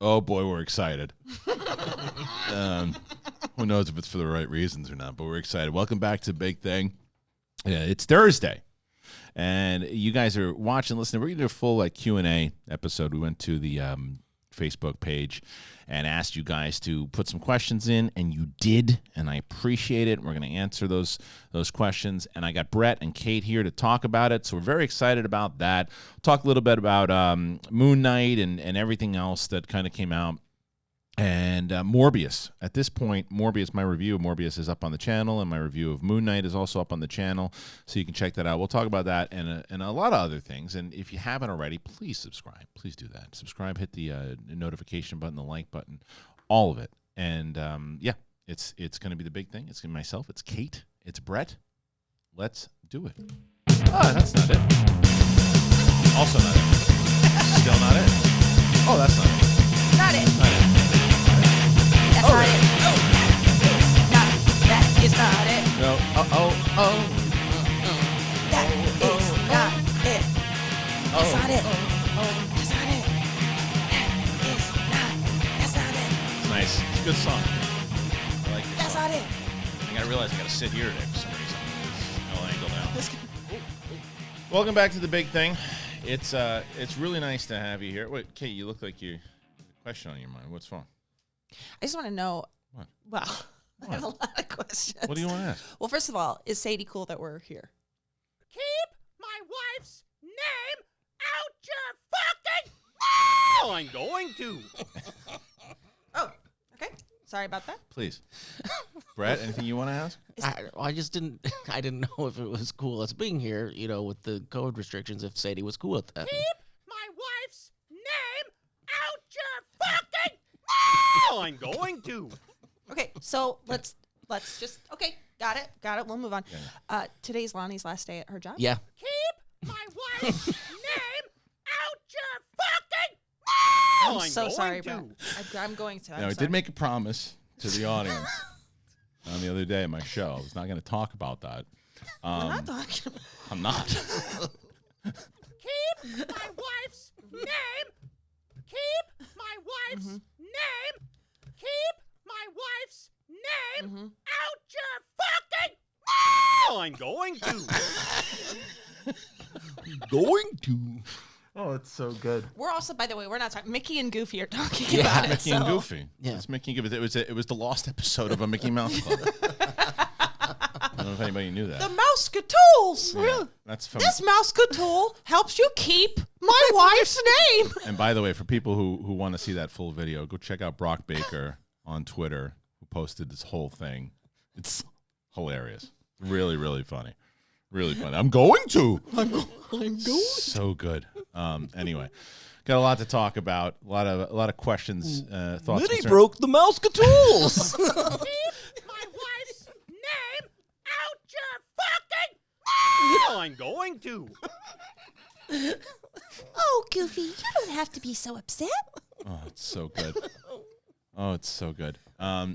Oh, boy, we're excited. Who knows if it's for the right reasons or not, but we're excited. Welcome back to Big Thing. Yeah, it's Thursday, and you guys are watching, listening. We're going to do a full Q&A episode. We went to the Facebook page and asked you guys to put some questions in, and you did, and I appreciate it. We're going to answer those questions, and I got Brett and Kate here to talk about it, so we're very excited about that. Talk a little bit about Moon Knight and everything else that kind of came out. And Morbius. At this point, Morbius, my review of Morbius is up on the channel, and my review of Moon Knight is also up on the channel, so you can check that out. We'll talk about that and a lot of other things. And if you haven't already, please subscribe. Please do that. Subscribe, hit the notification button, the like button, all of it. And, yeah, it's going to be the big thing. It's myself. It's Kate. It's Brett. Let's do it. Ah, that's not it. Also not it. Still not it. Oh, that's not it. Not it. Not it. That's not it. Not, that is not it. No. That is not it. That's not it. That's not it. That is not. That's not it. It's nice. It's a good song. I like this That's song. not it. I gotta realize I gotta sit here today for some reason. There's no angle now. Welcome back to the Big Thing. It's really nice to have you here. Wait, Kate, you look like you have a question on your mind. What's wrong? I just want to know. What? Well, I have a lot of questions. What do you want to ask? Well, first of all, is Sadie cool that we're here? Keep my wife's name out your fucking mouth! I'm going to. Oh, okay. Sorry about that. Please. Brett, anything you want to ask? I just didn't. I didn't know if it was cool us being here. You know, with the COVID restrictions, if Sadie was cool with that. Keep my wife's name out your fucking mouth! I'm going to. Okay, so let's just got it. We'll move on. Yeah. Today's Lonnie's last day at her job. Yeah. Keep my wife's name out your fucking mouth! I'm so going sorry, to. Brett. I'm going to. No, I did make a promise to the audience on the other day at my show. I was not going to talk about that. I'm not talking about. I'm not. Keep my wife's name. Keep my wife's name. Keep my wife's name out your fucking mouth! I'm going to. Going to. Oh, it's so good. We're also, by the way, we're not talking. Mickey and Goofy are talking Yeah, about it. Mickey and so- Goofy. Yeah. It's Mickey and Goofy. It was the lost episode of a Mickey Mouse Club. I don't know if anybody knew that. The Mousecatools. Yeah, that's from. This Mousecatool helps you keep my wife's name. And by the way, for people who want to see that full video, go check out Brock Baker on Twitter, who posted this whole thing. It's hilarious. Really, really funny. Really funny. I'm going to. I'm going. So good. Anyway, got a lot to talk about. A lot of questions, thoughts. Minnie concerns. broke the Mousecatools. Keep my wife's name out your fucking mouth! I'm going to. Oh, Goofy, you don't have to be so upset. Oh, it's so good. Oh, it's so good.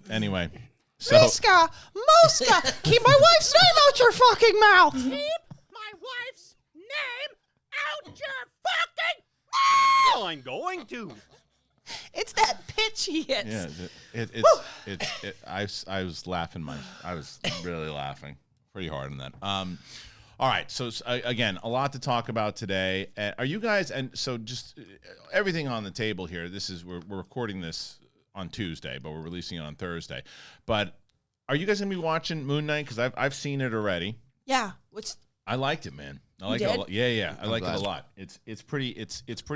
Anyway, so Miska, Moska, keep my wife's name out your fucking mouth. Keep my wife's name out your fucking mouth! I'm going to. It's that pitch he hits. yeah, I was laughing. I was really laughing pretty hard on that. All right, so again, a lot to talk about today. Are you guys? And so just everything on the table here. This is we're recording this on Tuesday, but we're releasing it on Thursday. But are you guys gonna be watching Moon Knight? Because I've seen it already. Yeah, which I liked it, man. I like it did? a lot. Yeah. I like it a lot. It's pretty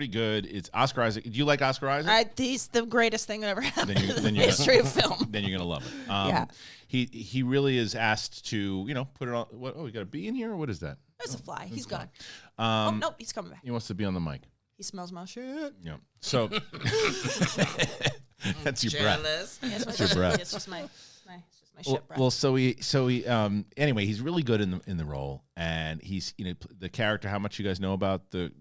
good. It's Oscar Isaac. Do you like Oscar Isaac? he's the greatest thing that ever happened in the you're history of film. Then you're gonna love it. Yeah. He really is asked to put it on. What? Oh, we got a bee in here. Or what is that? There's a fly. He's gone. Um, Nope, he's coming back. He wants to be on the mic. He smells my shit. Yeah. So that's your breath. Yeah, it's my your shit. breath. It's just my shit breath. Well, so he anyway, he's really good in the role, and he's the character. How much you guys know about the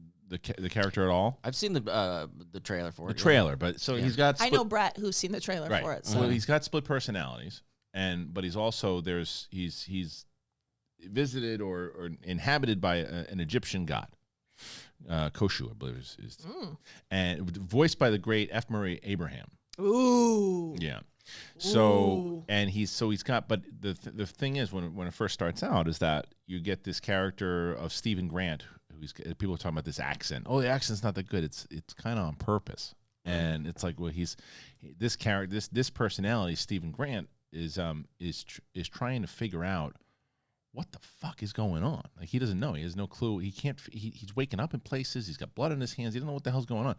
character at all? I've seen the trailer for it. The trailer, but so he's got. I know Brett, who's seen the trailer Right. for it. So. Well, he's got split personalities, but he's also he's visited or inhabited by an Egyptian god, Koshu, I believe is and voiced by the great F. Murray Abraham. Ooh. Yeah. So and he's got, but the thing is when it first starts out is that you get this character of Stephen Grant, who's people are talking about this accent. Oh, the accent's not that good. It's kind of on purpose, and it's like, well, this character, this personality, Stephen Grant is trying to figure out what the fuck is going on. Like, he doesn't know. He has no clue. He can't. He's waking up in places. He's got blood on his hands. He doesn't know what the hell's going on,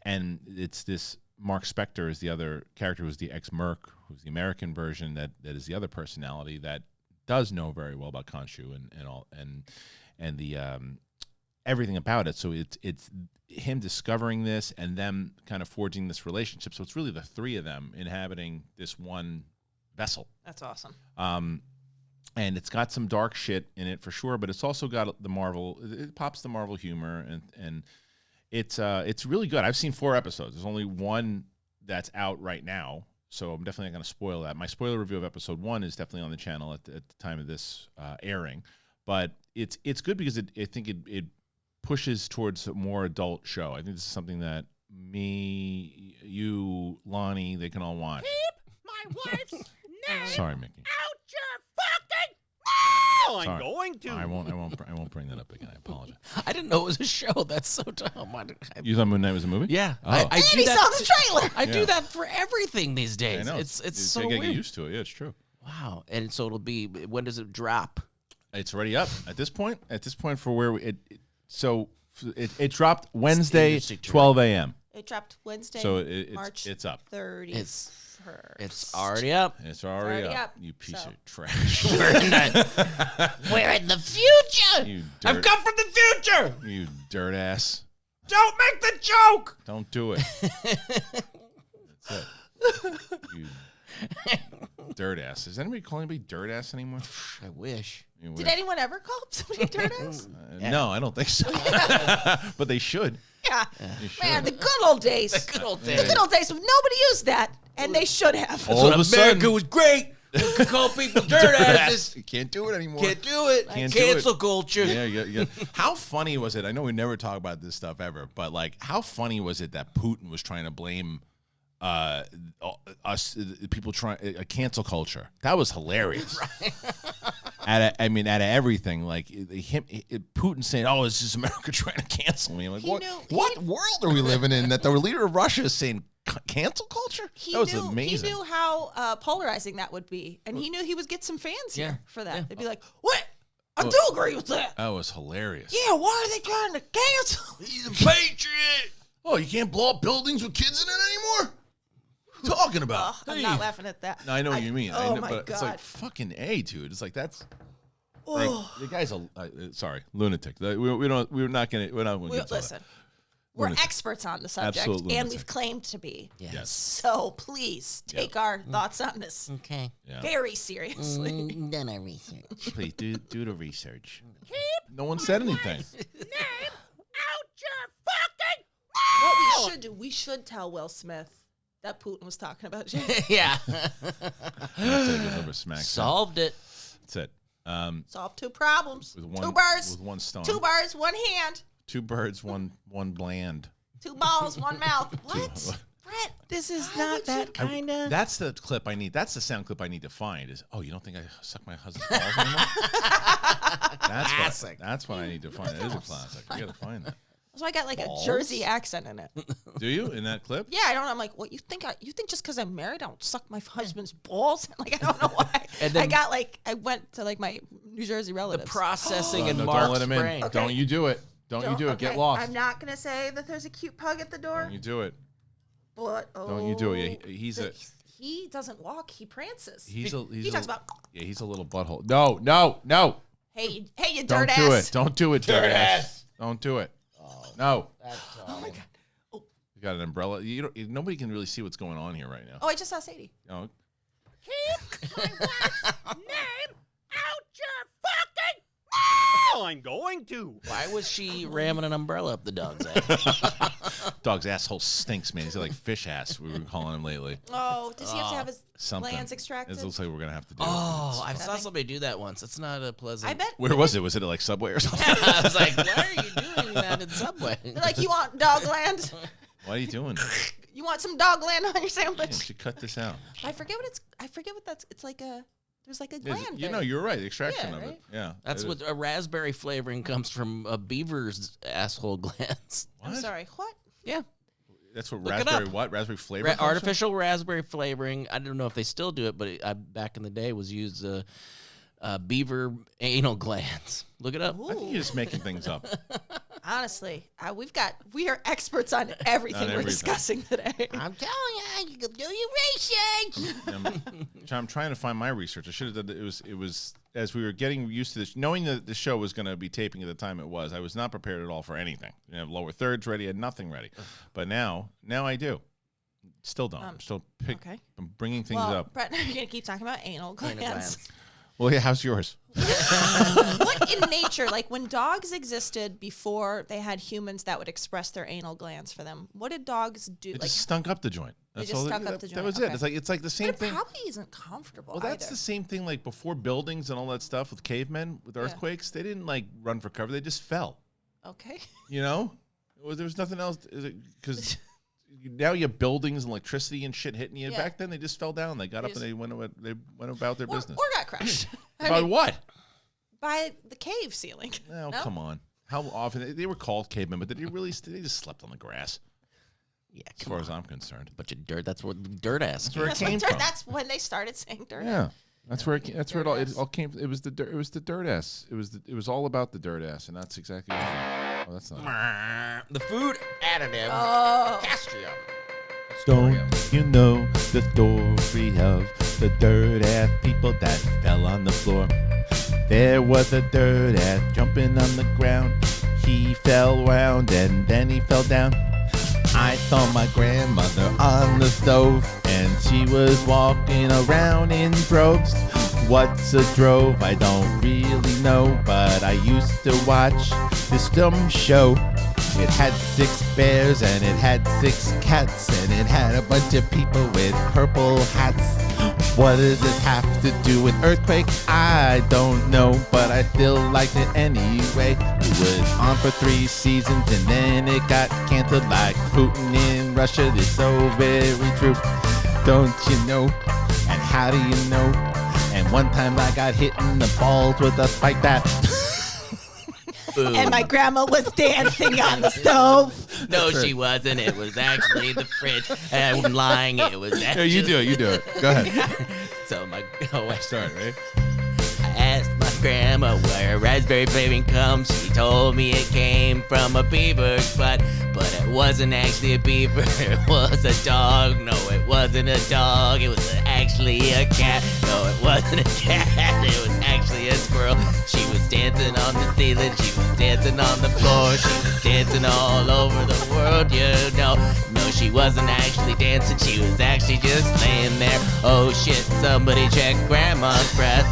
and it's this. Mark Spector is the other character, who's the ex-Merc, who's the American version, that is the other personality that does know very well about Khonshu and all and the everything about it. So it's him discovering this and them kind of forging this relationship. So it's really the three of them inhabiting this one vessel. That's awesome. And it's got some dark shit in it for sure, but it's also got the Marvel. It pops the Marvel humor and. It's really good. I've seen 4 episodes. There's only one that's out right now, so I'm definitely not going to spoil that. My spoiler review of episode 1 is definitely on the channel at the time of this airing. But it's good because I think it pushes towards a more adult show. I think this is something that me, you, Lonnie, they can all watch. Keep my wife's name Sorry, Mickey. out your fucking Oh, I'm Sorry. going to. I won't bring that up again. I apologize. I didn't know it was a show. That's so dumb. You thought Moon Knight was a movie? Yeah. Oh. I And do he that. saw the trailer. I Yeah. do that for everything these I days. know. It's so I gotta weird. get used to it. Yeah, it's true. Wow. And so it'll be, when does it drop? It's already up at this point. At this point, for where it dropped Wednesday, industry term. 12 a.m. It dropped Wednesday, So March it's up. 30th. It's already up. It's already already up. up, You piece so. of trash. We're in the future. You I've dirt, come from the future. you dirt ass. Don't make the joke. Don't do it. That's it. You dirt ass. Is anybody calling anybody dirt ass anymore? I wish. You Did wish. anyone ever call somebody dirt ass? No, I don't think so. But they should. Yeah. They should. Man, the good old days. The good old The days. good old days when nobody used that, and they should have. All of a sudden, was great. You could call people dirt asses. You can't do it anymore. Can't do it. Can't do Cancel it. culture. Yeah. How funny was it? I know we never talk about this stuff ever, but like, how funny was it that Putin was trying to blame us people trying cancel culture? That was hilarious. Out of everything, like Putin saying, "Oh, it's just America trying to cancel me." I'm like, what world are we living in that the leader of Russia is saying cancel culture? That was amazing. He knew how polarizing that would be, and he knew he would get some fans here for that. Yeah. They'd be like, "What? I do agree with that." That was hilarious. Yeah, why are they trying to cancel? He's a patriot. Oh, you can't blow up buildings with kids in it anymore? What are you talking about? I'm not laughing at that. No, I know what you mean. I Oh know, my but it's like God. fucking A, dude. It's like that's. Like, the guy's a sorry lunatic. We're not gonna Listen, we're Lunatic. experts on the subject, Absolute and lunatic. we've claimed to be. Yes. So please take our thoughts on this Okay. Yeah. very seriously. Done our research. Please do the research. No one said anything. name out your fucking What we should do, we should tell Will Smith that Putin was talking about you. Yeah. Smack. Solved it. That's it. Solve 2 problems. With 2 birds. with one stone. 2 birds, 1 hand. 2 birds, one bland. 2 balls, 1 mouth. What? Brett, This is How not would that you- kind of. That's the clip I need. That's the sound clip I need to find. Is you don't think I suck my husband's balls anymore? That's what I need to find. It is a classic. You gotta find that. so I got like Balls? a Jersey accent in it. Do you in that clip? Yeah, I don't know. I'm like, what you think? You think just because I'm married, I don't suck my husband's balls? Like, I don't know why. And then- I went to like my New Jersey the relatives. processing in No, Mark's don't let him in. brain. Okay. Don't you do it. Don't you do it. Get okay, lost. I'm not gonna say that there's a cute pug at the door. Don't you do it. But Don't you do it. Yeah, he's a he doesn't walk. He prances. he's he a, talks about yeah, he's a little butthole. No. hey you Don't dirt do ass. it. Don't do it, dirt ass. Don't do it. No. Oh my god. You got an umbrella. Nobody can really see what's going on here right now. Oh, I just saw Sadie. Oh, keep my wife's name out your fucking Oh, I'm going to. Why was she ramming an umbrella up the dog's ass? Dog's asshole stinks, man. He's got like fish ass. We were calling him lately. Oh, does he have to have his Something. glands extracted? It looks like we're gonna have to do. Oh, I That saw thing? somebody do that once. It's not a pleasant. I bet. Where was it? Was it at like Subway or something? I was like, why are you doing that in Subway? Like, you want dog land? Why are you doing that? You want some dog land on your You sandwich? should cut this out. I forget what that's. It's like a. There's like a Yes, gland. you there. know, you're right. The extraction Yeah, of it. right? Yeah. That's it what is. a raspberry flavoring comes from a beaver's asshole glands. What? I'm sorry. What? Yeah. That's what Look it raspberry up. what? Raspberry flavor? comes from? Artificial raspberry flavoring. I don't know if they still do it, but back in the day was used beaver anal glands. Look it up. I think you're just making things up. Honestly, we are experts on everything On we're everything. discussing today. I'm telling you can do your research. I'm trying to find my research. I should have done it. It was as we were getting used to this, knowing that the show was going to be taping at the time it was. I was not prepared at all for anything. I didn't have lower thirds ready. I had nothing ready. But now I do. Still don't. I'm still Okay. I'm bringing things Well, up. Brett and I are gonna keep talking about anal glands. Well, yeah. How's yours? What in nature, like when dogs existed before they had humans that would express their anal glands for them, what did dogs do? It Like, just stunk up the joint. That's just all. stunk up that, the that joint, was okay. it. It's like the same but it thing. probably isn't comfortable. Well, that's either. the same thing like before buildings and all that stuff with cavemen, with earthquakes. They didn't like run for cover. They just fell. Okay. You know? There was nothing else. Because now you have buildings and electricity and shit hitting you. Yeah. Back then, they just fell down. They got up and they went about their business. Or got crushed. I By mean, what? by the cave ceiling. Oh, No? come on. How often? They were called cavemen, but did they just slept on the grass, Yeah, as far as I'm concerned. bunch of dirt. That's where dirt ass. That's where it That's, came when dirt, from. that's when they started saying dirt. Yeah. That's where it all came. It was the dirt ass. It was all about the dirt ass, and that's exactly. Oh, that's not. The food additive. Oh. Castria. Don't you know the story of the dirt ass people that fell on the floor? There was a dirt ass jumping on the ground. He fell round and then he fell down. I saw my grandmother on the stove and she was walking around in droves. What's a drove? I don't really know, but I used to watch this dumb show. It had 6 bears and it had 6 cats and it had a bunch of people with purple hats. What does this have to do with earthquake? I don't know, but I still liked it anyway. It was on for 3 seasons and then it got canceled like Putin in Russia. This so very true. Don't you know? And how do you know? And one time I got hit in the balls with a spike bat. Boom. And my grandma was dancing on the stove. No, she wasn't. It was actually the fridge. I'm lying. It was Yeah, actually. you do it. Go ahead. So I Start, right? asked my grandma where raspberry flavoring comes. She told me it came from a beaver's butt, but it wasn't actually a beaver. It was a dog. No, it wasn't a dog. It was actually a cat. No, it wasn't a cat. It was actually a squirrel. She was dancing on the ceiling. She was dancing on the floor. She was dancing all over the world, you know. No, she wasn't actually dancing. She was actually just laying there. Oh shit, somebody check grandma's breath.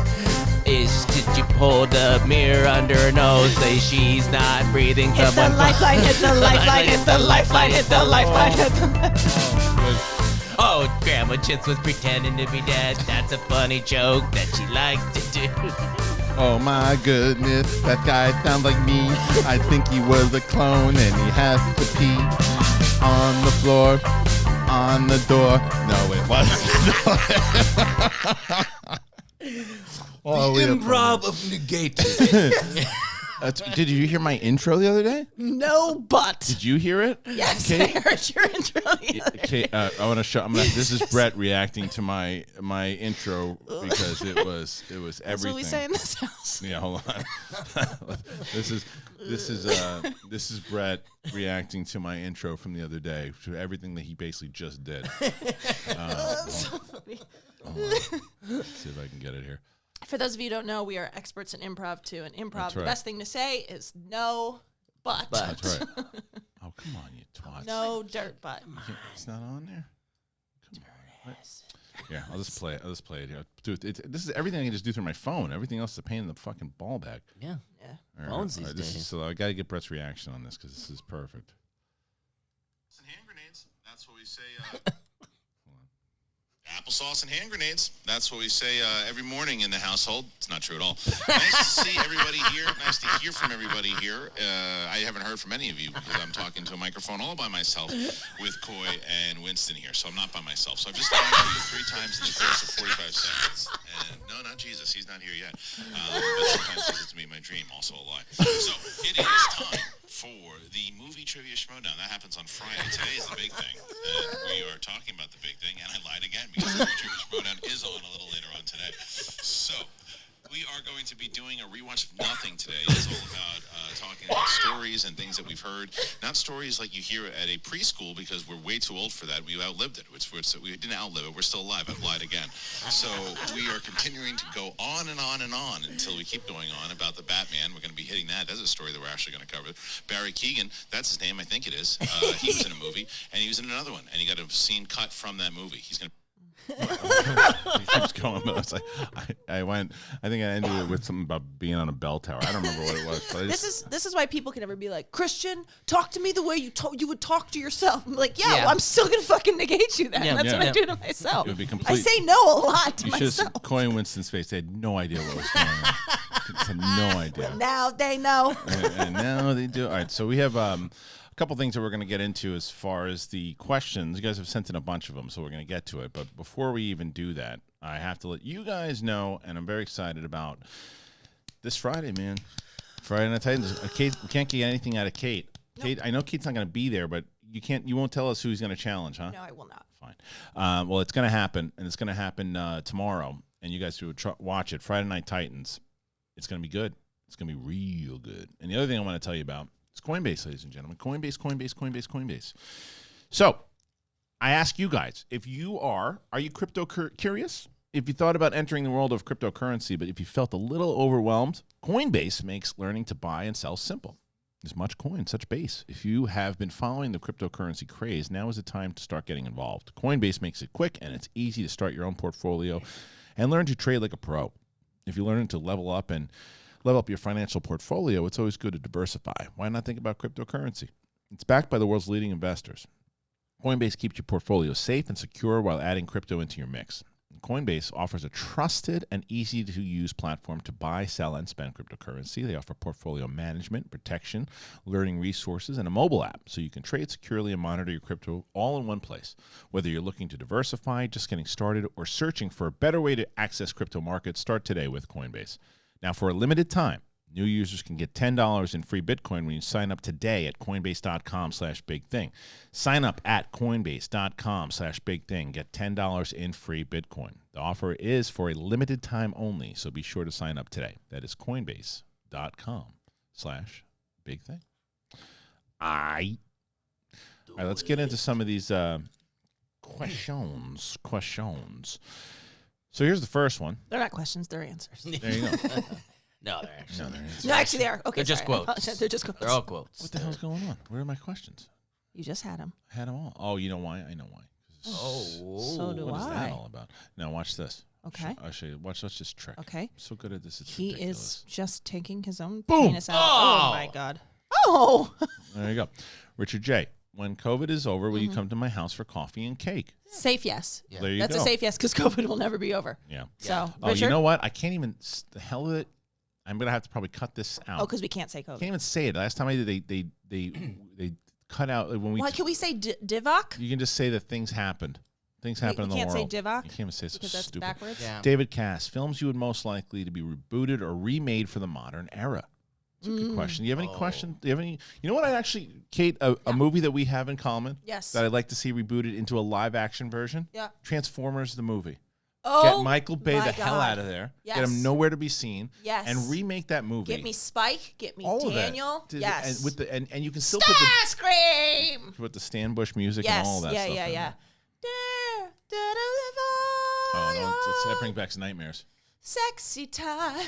Did you pull the mirror under her nose? Say she's not breathing. Hit the Someone lifeline, hit the lifeline, hit the lifeline, hit the lifeline, hit the lifeline. Oh, Grandma just was pretending to be dead. That's a funny joke that she likes to do. Oh my goodness, that guy sounds like me. I think he was a clone and he has to pee on the floor, on the door. No, it wasn't. Oh, we have fun. of negated. Did you hear my intro the other day? No, but. Did you hear it? Yes, Kate? I heard your intro the other day. Kate, I want to show. This is Brett reacting to my intro because it was everything. That's what we say in this house. Yeah, hold on. This is Brett reacting to my intro from the other day to everything that he basically just did. So funny. Let's see if I can get it here. For those of you who don't know, we are experts in improv too. And improv, That's the right. best thing to say is no, but. That's right. Oh, come on, you twats. No dirt, but. It's not on there. Come on. Yeah, I'll just play it. Here. Dude, this is everything I can just do through my phone. Everything else is a pain in the fucking ball bag. Yeah. Yeah. Phones these days. So I got to get Brett's reaction on this because this is perfect. And hand grenades. That's what we say. Applesauce and hand grenades. That's what we say every morning in the household. It's not true at all. Nice to see everybody here. Nice to hear from everybody here. I haven't heard from any of you because I'm talking to a microphone all by myself with Coy and Winston here. So I'm not by myself. So I've just lied to you 3 times in the course of 45 seconds. And no, not Jesus. He's not here yet. But sometimes he visits me in my dream. Also a lie. So it is time for the movie trivia Schmoedown. That happens on Friday. Today is the big thing. And we are talking about the big thing. And I lied again because the movie trivia Schmoedown is on a little later on today. So we are going to be doing a rewatch of nothing today. It's all about talking about stories and things that we've heard. Not stories like you hear at a preschool because we're way too old for that. We outlived it. We didn't outlive it. We're still alive. I've lied again. So we are continuing to go on and on and on until we keep going on about the Batman. We're going to be hitting that. That's a story that we're actually going to cover. Barry Keoghan, that's his name. I think it is. He was in a movie, and he was in another one, and he got a scene cut from that movie. He's going to He keeps going, but I was like, I think I ended it with something about being on a bell tower. I don't remember what it was. But This is why people can never be like, Kristian, talk to me the way you would talk to yourself. I'm like, yeah, Yeah. well, I'm still gonna fucking negate you then. Yeah. That's what Yeah. I do to myself. It would be I complete. say no a lot to You should myself. have Coy and Winston's face. They had no idea what was going on. They had no idea. Now they know. And now they do. All right, so we have a couple things that we're going to get into as far as the questions. You guys have sent in a bunch of them, so we're going to get to it. But before we even do that, I have to let you guys know, and I'm very excited about this Friday, man. Friday Night Titans. Kate, we can't get anything out of Kate. Nope. Kate, I know Kate's not going to be there, but you won't tell us who he's going to challenge, huh? No, I will not. Fine. Well, it's going to happen, and it's going to happen tomorrow, and you guys should watch it. Friday Night Titans. It's going to be good. It's going to be real good. And the other thing I want to tell you about is Coinbase, ladies and gentlemen. Coinbase. So I ask you guys, if you are you crypto curious? If you thought about entering the world of cryptocurrency, but if you felt a little overwhelmed, Coinbase makes learning to buy and sell simple. There's much coin, such base. If you have been following the cryptocurrency craze, now is the time to start getting involved. Coinbase makes it quick, and it's easy to start your own portfolio and learn to trade like a pro. If you learn to level up your financial portfolio, it's always good to diversify. Why not think about cryptocurrency? It's backed by the world's leading investors. Coinbase keeps your portfolio safe and secure while adding crypto into your mix. Coinbase offers a trusted and easy-to-use platform to buy, sell, and spend cryptocurrency. They offer portfolio management, protection, learning resources, and a mobile app so you can trade securely and monitor your crypto all in one place. Whether you're looking to diversify, just getting started, or searching for a better way to access crypto markets, start today with Coinbase. Now, for a limited time, new users can get $10 in free Bitcoin when you sign up today at Coinbase.com/bigthing. Sign up at Coinbase.com/bigthing. Get $10 in free Bitcoin. The offer is for a limited time only, so be sure to sign up today. That is Coinbase.com/bigthing. All right, let's get into some of these questions. So here's the first one. They're not questions, they're answers. There you go. No, they're actually. No, actually they are. Okay, They're just sorry. I quotes. apologize. They're just quotes. They're all quotes. What the hell's going on? Where are my questions? You just had them. I had them all. Oh, you know why? I know why. So do What is I. that all about? Now watch this. Okay. I'll show you. Watch this trick. Okay. I'm so good at this. It's He ridiculous. is just taking his own Boom. penis out. Oh my God. Oh. There you go. Richard J. When COVID is over, will you come to my house for coffee and cake? Safe yes. Yeah. There you That's go. a safe yes because COVID will never be over. Yeah. So, Oh, Richard? you know what? I can't even. The hell of it. I'm gonna have to probably cut this out. Oh, because we can't say I COVID. can't even say it. Last time I did, they cut out when we. Why can we say Divock? You can just say that things happened. Things happen in the can't say world. Divock You can't even say it's so because that's stupid. backwards. Yeah. David Cass, films you would most likely to be rebooted or remade for the modern era. It's a good question. Do you have any questions? Do you have any? You know what? I actually, Kate, a movie that we have in common. Yes. That I'd like to see rebooted into a live action version. Yeah. Transformers the movie. Oh, Get Michael Bay my the hell God. out of there. Yes. Get him nowhere to be seen. Yes. And remake that movie. Get me Spike. Get me all Daniel. of that. Yes. And with the and you can still put Starscream. the Stan Bush music Yes. and all that yeah, stuff. yeah, in yeah. there. Dare to live Oh no, on that brings back nightmares. sexy time.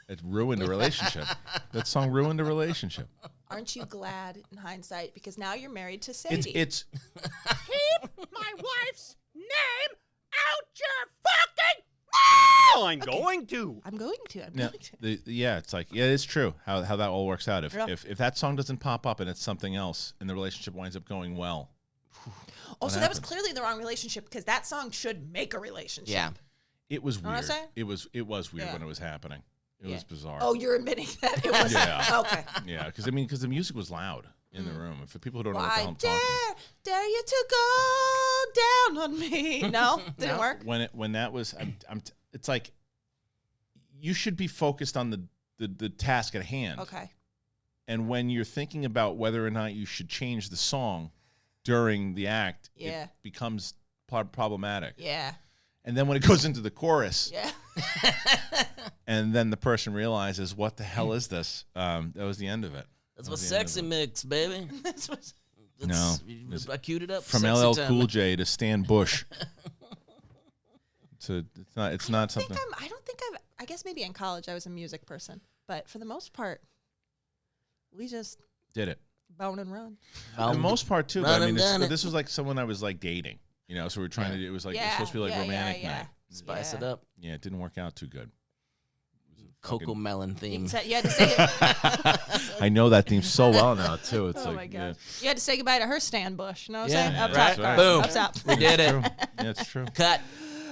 It ruined a relationship. That song ruined a relationship. Aren't you glad in hindsight? Because now you're married to Sadie. It's Keep my wife's name Oh, I'm going to. I'm going to. I'm Yeah, going to. it's like it's true how that all works out. Yeah. If that song doesn't pop up and it's something else, and the relationship winds up going well. Oh, what so that was happens? clearly the wrong relationship because that song should make a relationship. Yeah. It was Know what I'm weird. saying? It was weird Yeah. when it was happening. It was bizarre. Oh, you're admitting that it was. Yeah. Okay. Yeah, because the music was loud in the room. And for people who don't know what the hell I I'm talking, dare you to go down on me. No, didn't work. when that was, it's like you should be focused on the task at hand. Okay. And when you're thinking about whether or not you should change the song during the act, Yeah. it becomes problematic. Yeah. And then when it goes into the chorus, Yeah. and then the person realizes, what the hell is this? That was the end of it. That's That my was the end of sexy it. mix, baby. This was. No. I queued it up. From sexy LL time. Cool J to Stan Bush. It's not I something. don't think I've. I guess maybe in college I was a music person, but for the most part, we just Did it. bone and run. For the most part too. But I run mean, and done it. this was like someone I was like dating. So we're trying to. It was like it was Yeah, supposed to be like yeah, romantic yeah, night. Spice Yeah. it up. Yeah, it didn't work out too good. Cocoa melon theme. You had to say it. I know that theme so well now too. It's Oh like my yeah. god! You had to say goodbye to her Stan Bush. You know what I'm Yeah, saying? Up right. top, Right. Boom. Up top. We did it. True. Yeah, it's true. Cut.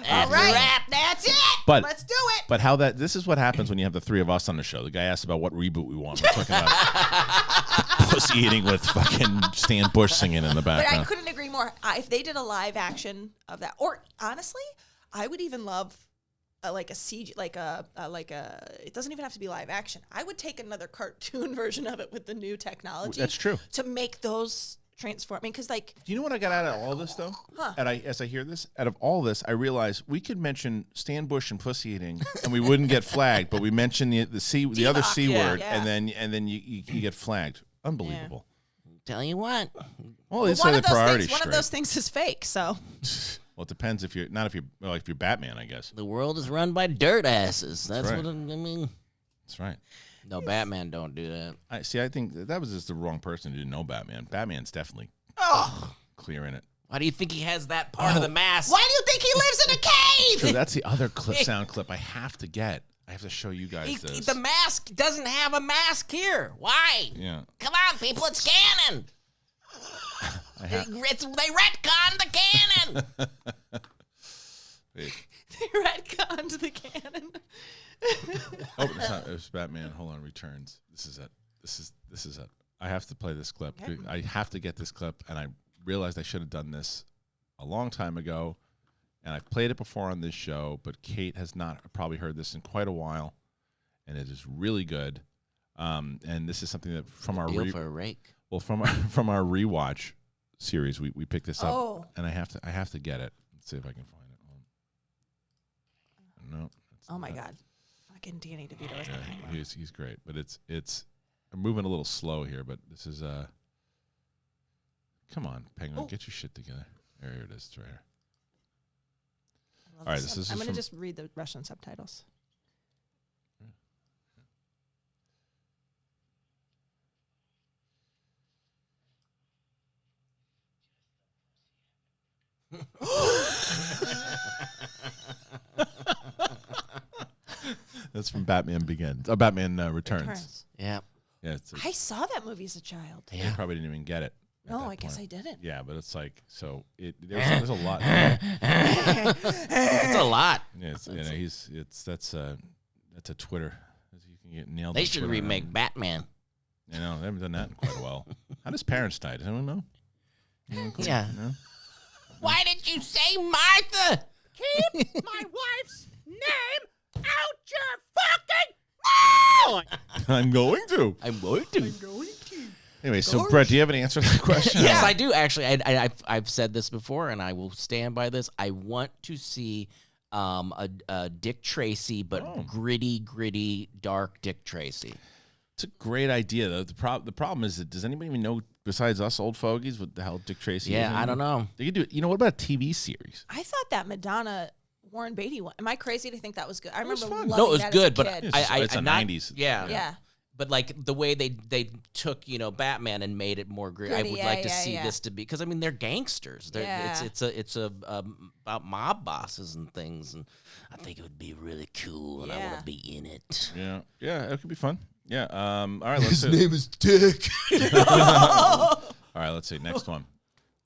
All right, wrap. That's it. But- Let's do it. But how this is what happens when you have the three of us on the show. The guy asked about what reboot we want. We're talking about pussy eating with fucking Stan Bush singing in the But I background. couldn't agree more. If they did a live action of that, or honestly, I would even love like a CG, like a. It doesn't even have to be live action. I would take another cartoon version of it with the new technology. That's true. To make those transforming, because like Do you know what I got out of all this though? Huh. And as I hear this, out of all this, I realize we could mention Stan Bush and pussy eating, and we wouldn't get flagged. But we mention the other Deepak, C yeah. word, Yeah. and then you get flagged. Unbelievable. Tell you what. Well, it's one the of those priorities things. One of straight. those things is fake. So Well, it depends if you're Batman, I guess. The world is run by dirt asses. That's right. what I mean. That's right. No, Batman don't do that. I think that was just the wrong person who didn't know Batman. Batman's definitely clear in it. Why do you think he has that part of the mask? why do you think he lives in a cave? So that's the other sound clip I have to get. I have to show you guys this. The mask doesn't have a mask here. Why? Yeah. Come on, people, it's canon. They retconned the canon. Wait. They retconned the canon. Oh, it's not. It's Batman. Hold on. Returns. This is it. This is it. I have to play this clip. Okay. I have to get this clip, and I realized I should have done this a long time ago, and I've played it before on this show, but Kate has not probably heard this in quite a while, and it is really good. And this is something that from our Deal for a rake. from our rewatch series, we picked this up, Oh. and I have to get it. Let's see if I can find it. No. that's Oh my not- God. Fucking Danny DeVito is the Yeah, penguin. he's great, but it's I'm moving a little slow here, but this is come on, Penguin, get your shit together. There it is, it's right here. I love All right, this. this is I'm going to from- just read the Russian subtitles. That's from Batman Begins. Batman Returns. Returns. Yeah. Yeah, I saw that movie as a child. you probably didn't even get it. at No, that I guess I point. didn't. Yeah, but it's like so. There's a lot. That's a lot. Yeah, that's a Twitter. You can get nailed. They on should Twitter remake now. Batman. You know, they haven't done that in quite a while. How does Parents Die? Does anyone know? Anyone clue? Yeah. No? Why did you say Martha? Keep my wife's name out your fucking mouth! I'm going to. I'm going to. Anyway, so Brett, do you have an answer to that question? Yes, I do actually. I've said this before, and I will stand by this. I want to see a Dick Tracy, but gritty, dark Dick Tracy. It's a great idea, though. The problem is that does anybody even know besides us old fogies what the hell Dick Tracy is? Yeah, I don't know. They could do. You know, what about a TV series? I thought that Madonna Warren Beatty one. Am I crazy to think that was good? I was remember fun. loving No, it was that good, as a but kid. It's I the not- 90s. Yeah, yeah. But like the way they took Batman and made it more gritty, I Gritty, would like to yeah, see yeah. this to be, because I mean they're gangsters. It's about mob bosses and things, and I think it would be really cool, and I want Yeah. to be in it. Yeah, it could be fun. Yeah. All right. Let's see. is Dick. All right. Let's see. Next one.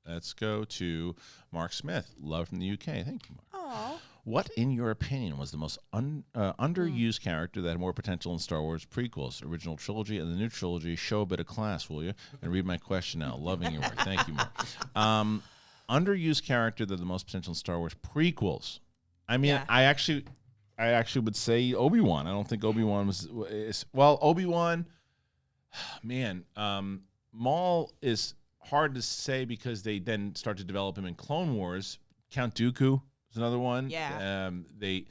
Let's go to Mark Smith. Love from the UK. Thank you, Mark. Aw. What, in your opinion, was the most underused character that had more potential in Star Wars prequels, original trilogy, and the new trilogy? Show a bit of class, will you? And read my question now. Loving your work. Thank you, Mark. Underused character that had the most potential in Star Wars prequels. I mean, Yeah. I actually would say Obi-Wan. I don't think Obi-Wan well, Obi-Wan, man, Maul is hard to say because they then start to develop him in Clone Wars. Count Dooku is another one. Yeah. The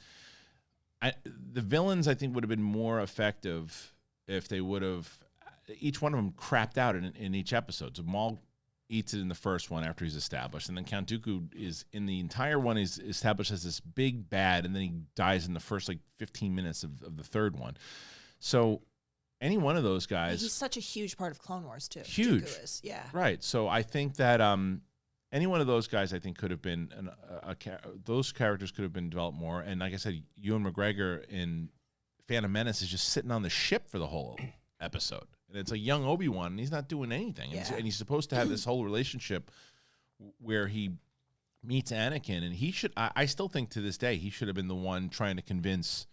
villains, I think, would have been more effective if they would have each one of them crapped out in each episode. So Maul eats it in the first one after he's established, and then Count Dooku is in the entire one. He's established as this big bad, and then he dies in the first 15 minutes of the third one. So any one of those guys, He's such a huge part of Clone Wars too. Huge. Dooku is, yeah. right? So I think that any one of those guys, I think, could have been those characters could have been developed more. And like I said, Ewan McGregor in Phantom Menace is just sitting on the ship for the whole episode. And it's a young Obi-Wan, and he's not doing anything. Yeah. And he's supposed to have this whole relationship where he meets Anakin, and he should. I still think to this day he should have been the one trying to convince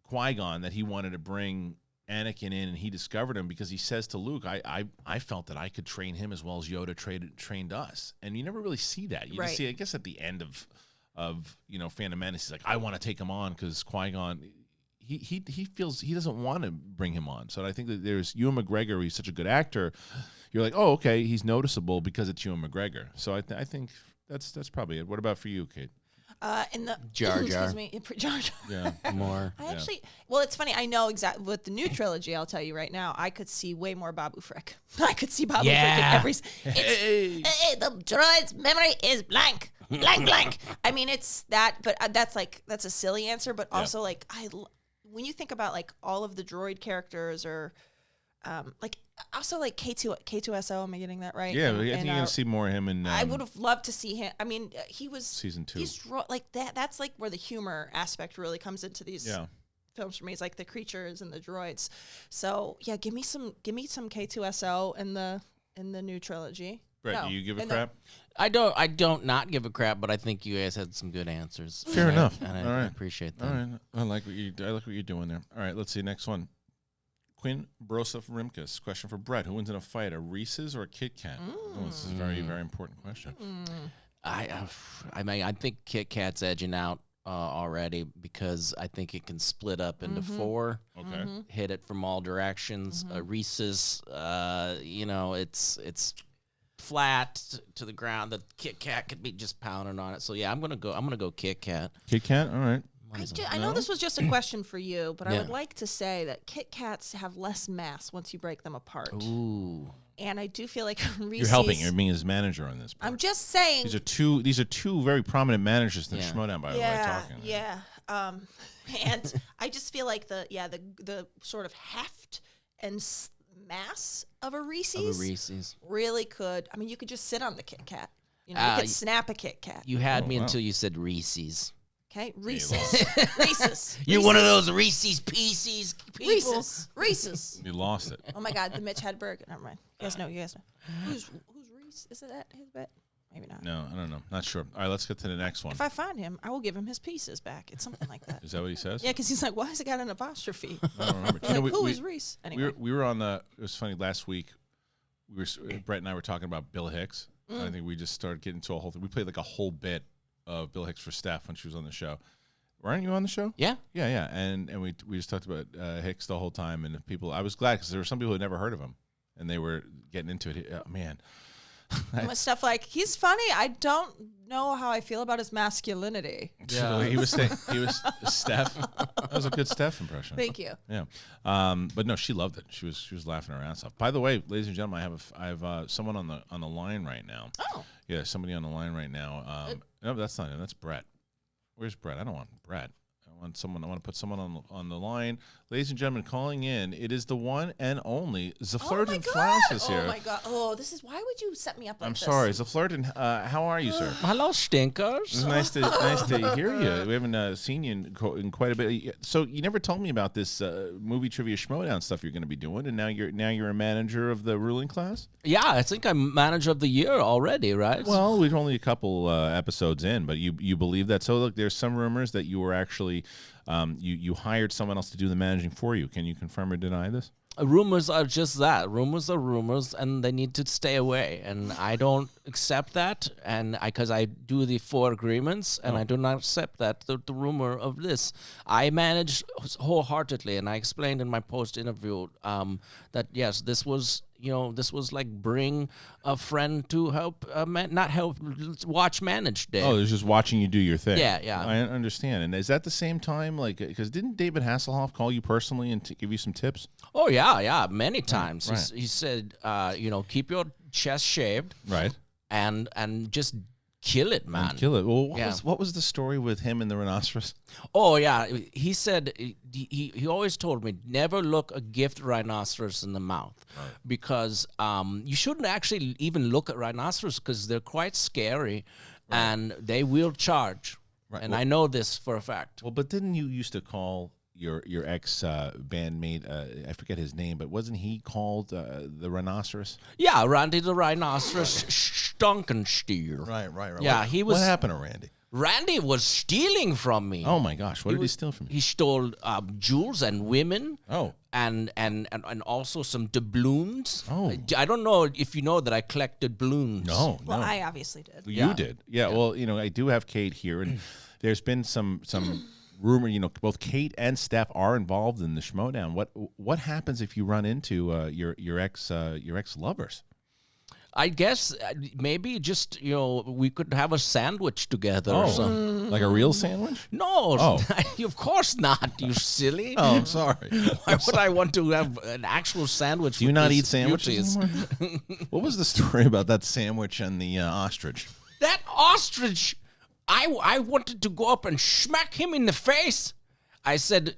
Qui-Gon that he wanted to bring Anakin in, and he discovered him because he says to Luke, I felt that I could train him as well as Yoda trained us. And you never really see that. You just Right. see, I guess, at the end of Phantom Menace, he's like, I want to take him on because Qui-Gon, he feels he doesn't want to bring him on. So I think that there's Ewan McGregor, he's such a good actor. You're like, oh, okay, he's noticeable because it's Ewan McGregor. So I think that's probably it. What about for you, Kate? In the Jar Jar. excuse me, Jar Jar. Yeah. More. I actually, well, it's funny. I know exactly with the new trilogy. I'll tell you right now. I could see way more Babu Frick. I could see Babu Frick in Yeah. every. Hey, the droid's memory is blank, blank. I mean, it's that, but that's a silly answer. But also, when you think about all of the droid characters, or also K2SO. Am I getting that right? Yeah, And- I think and, you're going to see more of him in I would have loved to see him. I mean, he was season 2. He's like that. That's like where the humor aspect really comes into these films for me. It's like the creatures and the droids. So yeah, give me some K2SO in the new trilogy. Brett, No, do you give a in the- crap? I don't not give a crap, but I think you guys had some good answers. Fair And enough. and All I right. appreciate that. All right, I like what you're doing there. All right, let's see next one. Quinn Broseph Rimkus, question for Brett: who wins in a fight, a Reese's or a Kit Kat? Oh, this is a very, very important question. I mean, I think Kit Kat's edging out already because I think it can split up into 4. Okay, Hit it from all directions. Reese's, it's flat to the ground. The Kit Kat could be just pounding on it. So yeah, I'm gonna go Kit Kat. Kit Kat. All right. I know this was just a question for you, but I Yeah. would like to say that Kit Kats have less mass once you break them apart. Ooh. And I do feel like Reese's. You're helping. You're being his manager on this. I'm just saying. These are two very prominent managers in the Yeah. Schmoedown, by the way. Talking. Yeah. And I just feel like the sort of heft and mass of a Reese's really could. I mean, you could just sit on the Kit Kat. You know, you could snap a Kit Kat. You had me wow. until you said Reese's. Okay, Reese's. Reese's. You're one of those Reese's Pieces people. Reese's. You lost it. Oh my God, the Mitch Hedberg. Never mind. You guys know. Who's Reese? Is it that his bet? Maybe not. No, I don't know. Not sure. All right, let's get to the next one. If I find him, I will give him his pieces back. It's something like that. Is that what he says? Yeah, because he's like, why has it got an apostrophe? I don't remember. Like, who is Reese? Anyway. We were on the. It was funny last week. Brett and I were talking about Bill Hicks. I think we just started getting into a whole thing. We played like a whole bit of Bill Hicks for Steph when she was on the show. Weren't you on the show? Yeah. Yeah. And we just talked about Hicks the whole time, and people. I was glad because there were some people who had never heard of him, and they were getting into it. Oh, man. Stuff like, he's funny. I don't know how I feel about his masculinity. Yeah. he was Steph. That was a good Steph impression. Thank you. Yeah. But no, she loved it. She was laughing her ass off. By the way, ladies and gentlemen, I have someone on the line right now. Oh. Yeah, somebody on the line right now. No, that's not him. That's Brett. Where's Brett? I don't want Brett. I I want to put someone on the line, ladies and gentlemen. Calling in, it is the one and only Zaflirt and Flaus is here. Oh my god! Oh, this is why would you set me up like I'm this? sorry, Zaflirt, and how are you, sir? Hello, stinkers. It's nice to hear you. We haven't seen you in quite a bit. So you never told me about this movie trivia Schmoedown stuff you're going to be doing, and now you're a manager of the ruling class. Yeah, I think I'm manager of the year already, right? Well, we're only a couple episodes in, but you believe that. So look, there's some rumors that you were actually you hired someone else to do the managing for you. Can you confirm or deny this? Rumors are just that. Rumors are rumors, and they need to stay away. And I don't accept that, and because I do the 4 agreements, and I do not accept that the rumor of this. I managed wholeheartedly, and I explained in my post interview that yes, this was like bring a friend to help, watch manage day. Oh, they're just watching you do your thing. Yeah. I understand. And is that the same time, like, because didn't David Hasselhoff call you personally and give you some tips? Oh, yeah, many times. Right. He said, keep your chest shaved. Right. And just kill it, man. Kill it. Well, Yeah. what was the story with him and the rhinoceros? Oh, yeah. He said, he always told me, never look a gift rhinoceros in the mouth. Right. Because you shouldn't actually even look at rhinoceros because they're quite scary and they will charge. Right. And I know this for a fact. Well, but didn't you used to call your ex bandmate, I forget his name, but wasn't he called the rhinoceros? Yeah, Randy the rhinoceros Stunkenstier. Right. Yeah, he was. What happened to Randy? Randy was stealing from me. Oh my gosh, what did he steal from you? He stole jewels and women. Oh. And also some doubloons. Oh. I don't know if you know that I collected balloons. No. Well, I obviously did. You did. Yeah, well, I do have Kate here, and there's been some rumor, both Kate and Steph are involved in the Schmoedown. What happens if you run into your ex lovers? I guess maybe just, we could have a sandwich together or something. Like a real sandwich? No, of course not, you silly. Oh, I'm sorry. Why would I want to have an actual sandwich? Do you not eat sandwiches anymore? What was the story about that sandwich and the ostrich? That ostrich, I wanted to go up and smack him in the face. I said,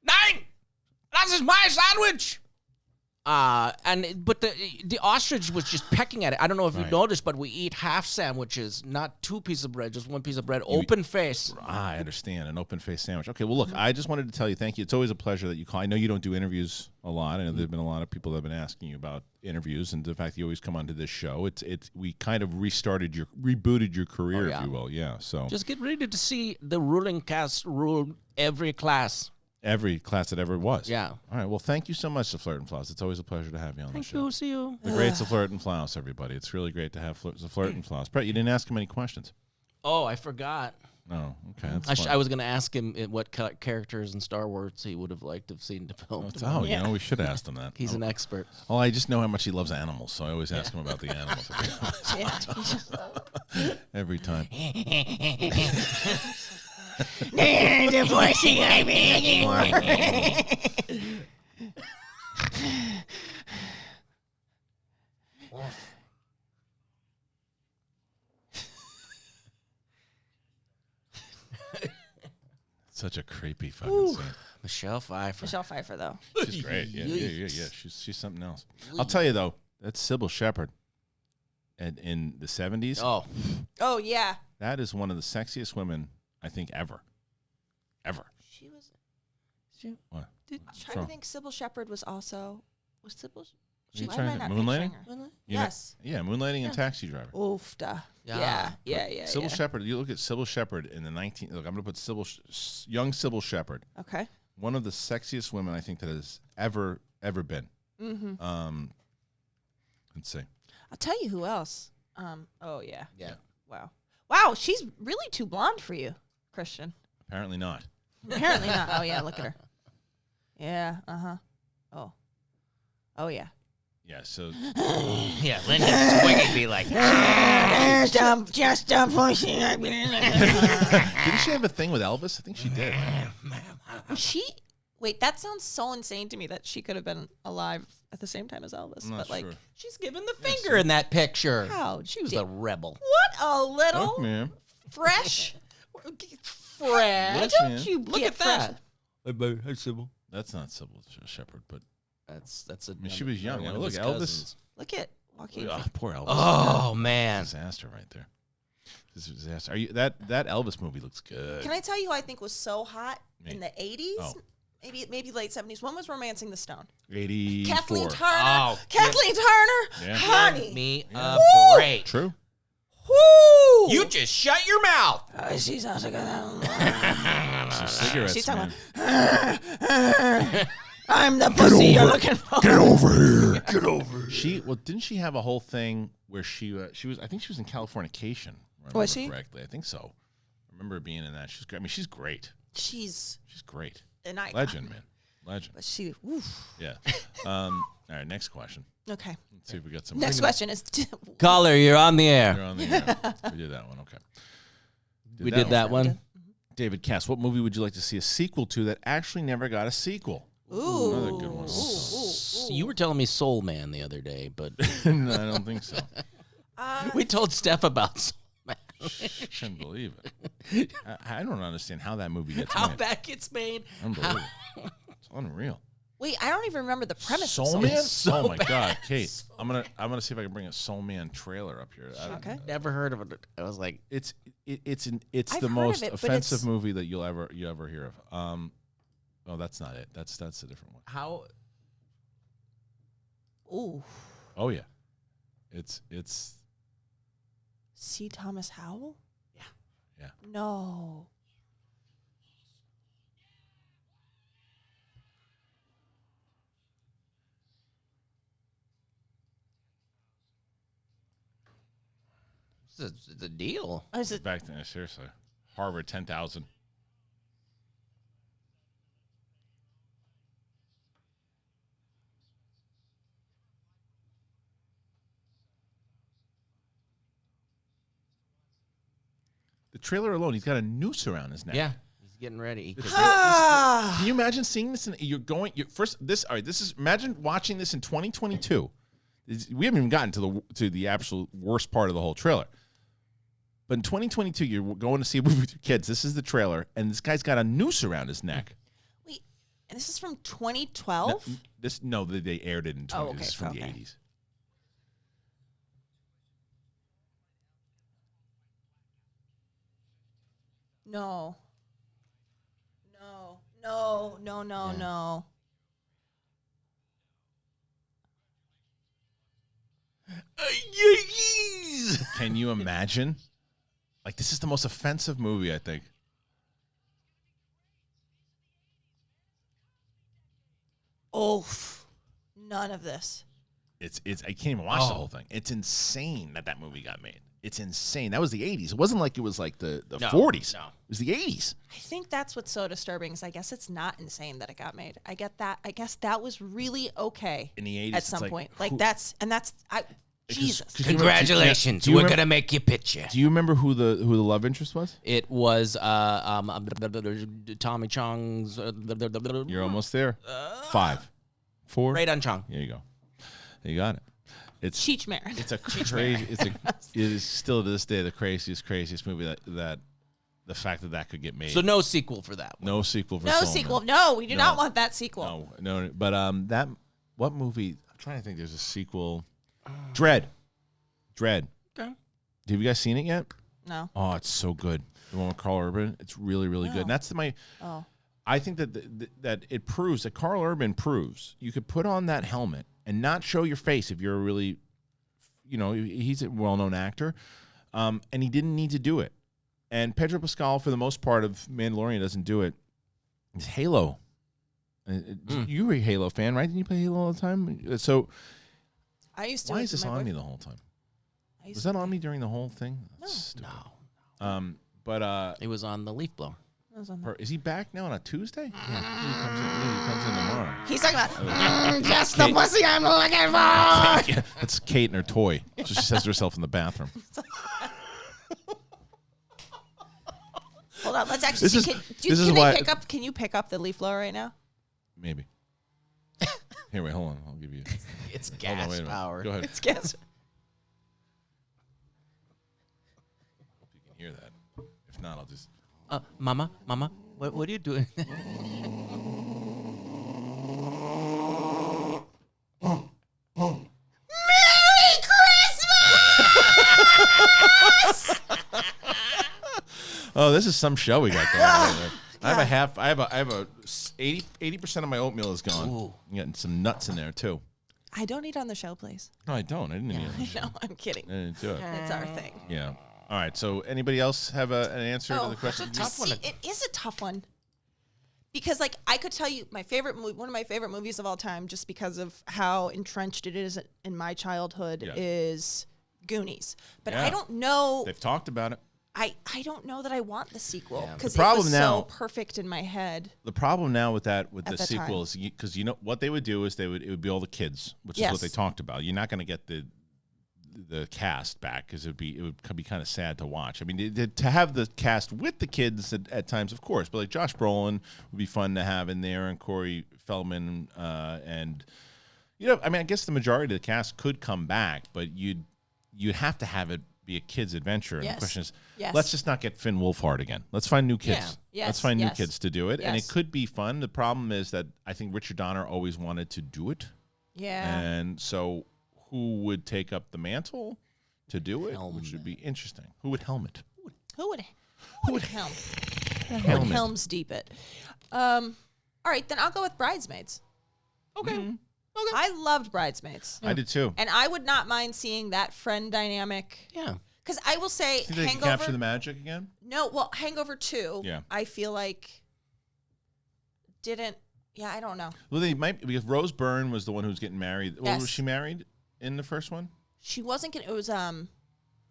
"Nein, das ist my sandwich." But the ostrich was just pecking at it. I don't know if you noticed, but we eat half sandwiches, not 2 pieces of bread, just 1 piece of bread, open face. I understand, an open face sandwich. Okay, well, look, I just wanted to tell you thank you. It's always a pleasure that you call. I know you don't do interviews a lot. I know there've been a lot of people that have been asking you about interviews, and the fact that you always come onto this show. We kind of rebooted your career, if you will. Yeah, so just get ready to see the ruling cast rule every class. Every class that ever was. Yeah. All right. Well, thank you so much, Zaflirt and Flaus. It's always a pleasure to have you on the show. Thank you. See you. The great Zaflirt and Flaus, everybody. It's really great to have Zaflirt and Flaus. Brett, you didn't ask him any questions. Oh, I forgot. Oh, okay. That's I was going to ask him what characters in Star Wars he would have liked to have seen developed. We should have asked him that. He's an expert. Well, I just know how much he loves animals, so I always ask him about the animals. Every time. The voicing I mean anymore. Such a creepy fucking scene. Michelle Pfeiffer, though. She's great. Yeah. She's something else. I'll tell you though, that's Sybil Shepherd. And in the 70s. Oh yeah. That is one of the sexiest women I think ever. She was. What? I'm trying to think. Sybil Shepherd was Sybil. Are you trying to Moonlighting? Yes. Yeah, Moonlighting and Taxi Driver. Oofda. Yeah. Sybil Shepherd. You look at Sybil Shepherd in the 19. Look, I'm gonna put young Sybil Shepherd. Okay. One of the sexiest women I think that has ever been. Mm-hmm. Let's see. I'll tell you who else. Oh yeah. Yeah. Wow. She's really too blonde for you, Kristian. Apparently not. Apparently not. Oh yeah. Look at her. Yeah. Oh yeah. Yeah. So. Yeah. Linda's squiggy be like. Just pushing. Didn't she have a thing with Elvis? I think she did. Wait, that sounds so insane to me that she could have been alive at the same time as Elvis. I'm not But like, sure. She's giving the finger in that picture. How? She was a rebel. What a little Oh, man. fresh fresh. Why don't you Look get at that. That's not Sybil Shepherd, but That's a. I mean, she was young. one of Look, his Elvis. cousins. Look at Joaquin. Oh, poor Elvis. Oh man. Disaster right there. This is a disaster. Are you that Elvis movie looks good? Can I tell you who I think was so hot Me. in the 80s? Oh. Maybe late 70s. One was Romancing the Stone. 84. Kathleen Turner. Oh, Kathleen Turner. Yeah. Honey. Me Yeah. a break. True. Woo! You just shut your mouth. She sounds like Some cigarettes, She's man. talking I'm the pussy you're looking for. Get over here. Get over here. Didn't she have a whole thing where she was, I think she was in Californication. Was she? Correctly. I think so. I remember her being in that. She's great. I mean, she's great. She's She's great. an icon. Legend, man. Legend. But she, oof. Yeah. All right, next question. Okay. Let's see if we got some. Next question is Caller, you're on the air. You're on the air. We did that one. Okay. We did that one. David Cass, what movie would you like to see a sequel to that actually never got a sequel? Ooh. Another good one. You were telling me Soul Man the other day, but No, I don't think so. we told Steph about Soul Man. I can't believe it. I don't understand how that movie gets How made. that gets made. Unbelievable. It's unreal. Wait, I don't even remember the premise. of Soul Soul Man? So Oh my bad. God, Kate! I'm gonna see if I can bring a Soul Man trailer up here. Okay. Never heard of it. I was like, It's I've the heard most of it, but offensive it's- movie that you ever hear of. Oh, that's not it. That's a different one. how? Ooh. Oh yeah, it's C. Thomas Howell? yeah. No. It's a deal. Is it? Back then, seriously, Harvard 10,000. The trailer alone, he's got a noose around his neck. Yeah, he's getting ready. Can you imagine seeing this? You're first. All right. This is imagine watching this in 2022. We haven't even gotten to the absolute worst part of the whole trailer. But in 2022, you're going to see a movie with your kids. This is the trailer, and this guy's got a noose around his neck. Wait, and this is from 2012? They aired it in 20. okay, This is from the okay. 80s. No. No. Can you imagine? Like, this is the most offensive movie, I think. Oof. None of this. It's I can't even watch the whole thing. It's insane that movie got made. It's insane. That was the 80s. It wasn't like it was like the 40s. No. It was the 80s. I think that's what's so disturbing is I guess it's not insane that it got made. I get that. I guess that was really okay In the 80s, at it's some like, point. who- Like Jesus. 'cause Congratulations, do you we're remember- gonna make you picture. Do you remember who the love interest was? It was Tommy Chong's. You're almost there. 5, 4. Right on Chong. There you go. You got it. It's Cheech Marin. it's a crazy. It is still to this day the craziest movie that the fact that could get made. So no sequel for that one. No sequel for No Soul sequel. Man. No, we do No. not want that sequel. No. But what movie? I'm trying to think. There's a sequel. Dread. Okay. Have you guys seen it yet? No. Oh, it's so good. The one with Carl Urban. It's really good. And that's Oh. I think that it proves that Carl Urban proves you could put on that helmet and not show your face if you're a really, he's a well-known actor, and he didn't need to do it. And Pedro Pascal, for the most part of Mandalorian, doesn't do it. It's Halo. You were a Halo fan, right? Didn't you play Halo all the time? So I used to. why with is this my on me boyfriend. the whole time? I used Was to- that on me during the whole thing? That's stupid. No. But It was on the leaf blower. I was on that. is he back now on a Tuesday? Yeah, he comes in tomorrow. He's talking about. Just the pussy I'm looking for. That's Kate and her toy. So she says to herself in the bathroom. Hold on. Let's actually. This see. is- Can this is they why- pick up? Can you pick up the leaf blower right now? Maybe. Here, wait, hold on. I'll give you. It's Hold on, gas wait a minute. power. Go ahead. It's gas. Hope you can hear that. If not, I'll just. Mama, what are you doing? Merry Christmas! Oh, this is some show we got going on here. I have a 80% of my oatmeal is gone. Ooh. I'm getting some nuts in there too. I don't eat on the show, please. No, I don't. I didn't eat it. No, I'm kidding. I didn't do it. It's our thing. Yeah. All right. So, anybody else have an answer to the question? It is a tough one. Because, like, I could tell you my favorite movie, one of my favorite movies of all time, just because of how entrenched it is in my childhood, is Goonies. But I don't know. They've talked about it. I don't know that I want the sequel because The it problem was now- so perfect in my head. The problem now with the the sequel is because you know what they would do is it would be all the kids, which is what they Yes. talked about. You're not going to get the cast back because it would be kind of sad to watch. I mean, to have the cast with the kids at times, of course, but like Josh Brolin would be fun to have in there, and Corey Feldman, and I mean, I guess the majority of the cast could come back, but you'd have to have it be a kid's adventure. And the question is, let's just not get Finn Wolfhard again. Let's find new kids. Yeah. Let's find new kids to do it, and it Yes. could be fun. The problem is that I think Richard Donner always wanted to do it, Yeah. and so who would take up the mantle to do it, which would be interesting. Who would helm it? Who would helm? Who would Helm's Deep it? All right, then I'll go with Bridesmaids. Okay. Okay. I loved Bridesmaids. I did too. And I would not mind seeing that friend dynamic. Yeah. Because I will say, Think they can Hangover. capture the magic again? No, well, Hangover 2, Yeah. I feel like didn't. Yeah, I don't know. Well, they might because Rose Byrne was the one who was getting married. Well, Yes. was she married in the first one? She wasn't gonna. It was I don't